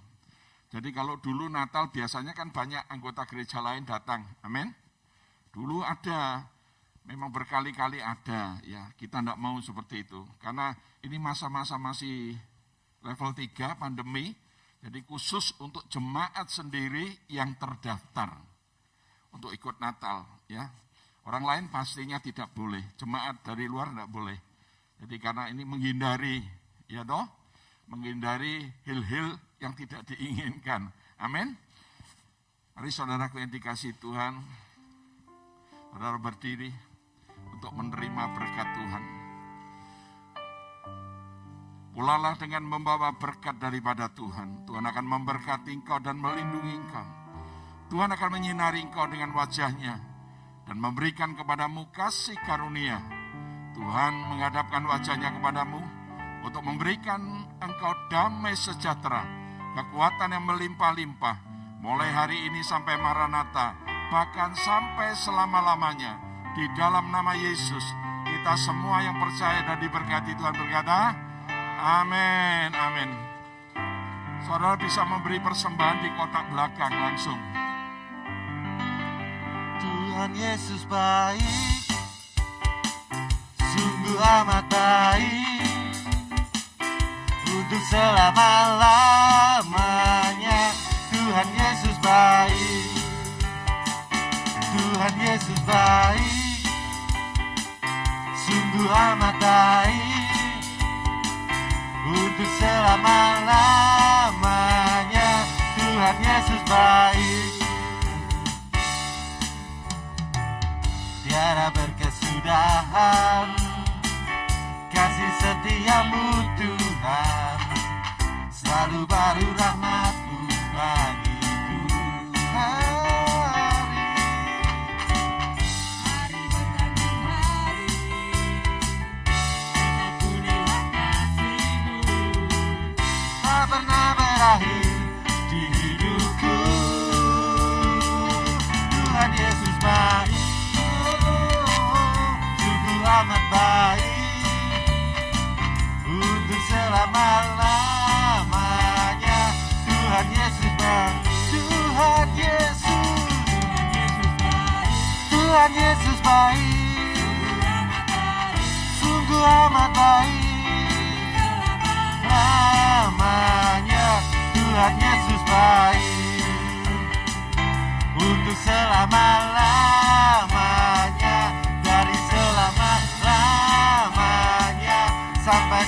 Jadi kalau dulu Natal biasanya kan banyak anggota gereja lain datang, amin. Dulu ada, memang berkali-kali ada, ya kita tidak mau seperti itu. Karena ini masa-masa masih level 3 pandemi, jadi khusus untuk jemaat sendiri yang terdaftar untuk ikut Natal. Ya, orang lain pastinya tidak boleh, jemaat dari luar tidak boleh. Jadi karena ini menghindari, ya toh, menghindari hil-hil yang tidak diinginkan. Amin. Mari saudaraku yang dikasihi Tuhan, saudara berdiri untuk menerima berkat Tuhan. Pulalah dengan membawa berkat daripada Tuhan. Tuhan akan memberkati engkau dan melindungi engkau. Tuhan akan menyinari engkau dengan wajah-Nya dan memberikan kepadamu kasih karunia. Tuhan menghadapkan wajah-Nya kepadamu untuk memberikan engkau damai sejahtera, kekuatan yang melimpah-limpah, mulai hari ini sampai Maranatha, bahkan sampai selama-lamanya. Di dalam nama Yesus, kita semua yang percaya dan diberkati Tuhan berkata, amin, amin. Saudara bisa memberi persembahan di kotak belakang langsung. Tuhan Yesus baik, sungguh amat baik, untuk selama-lamanya. Tuhan Yesus baik, Tuhan Yesus baik, sungguh amat baik, untuk selama-lamanya. Tuhan Yesus baik, tiada berkesudahan kasih setiamu Tuhan, selalu baru rahmat-Mu bagiku. Hari berganti hari, aku lihat kasih-Mu. Tak pernah berakhir di hidupku. Tuhan Yesus baik, sungguh amat baik, untuk selama-lamanya. Tuhan Yesus baik, Tuhan Yesus, Tuhan Yesus baik, sungguh amat baik, lamanya. Tuhan Yesus baik, untuk selama-lamanya, dari selama-lamanya sampai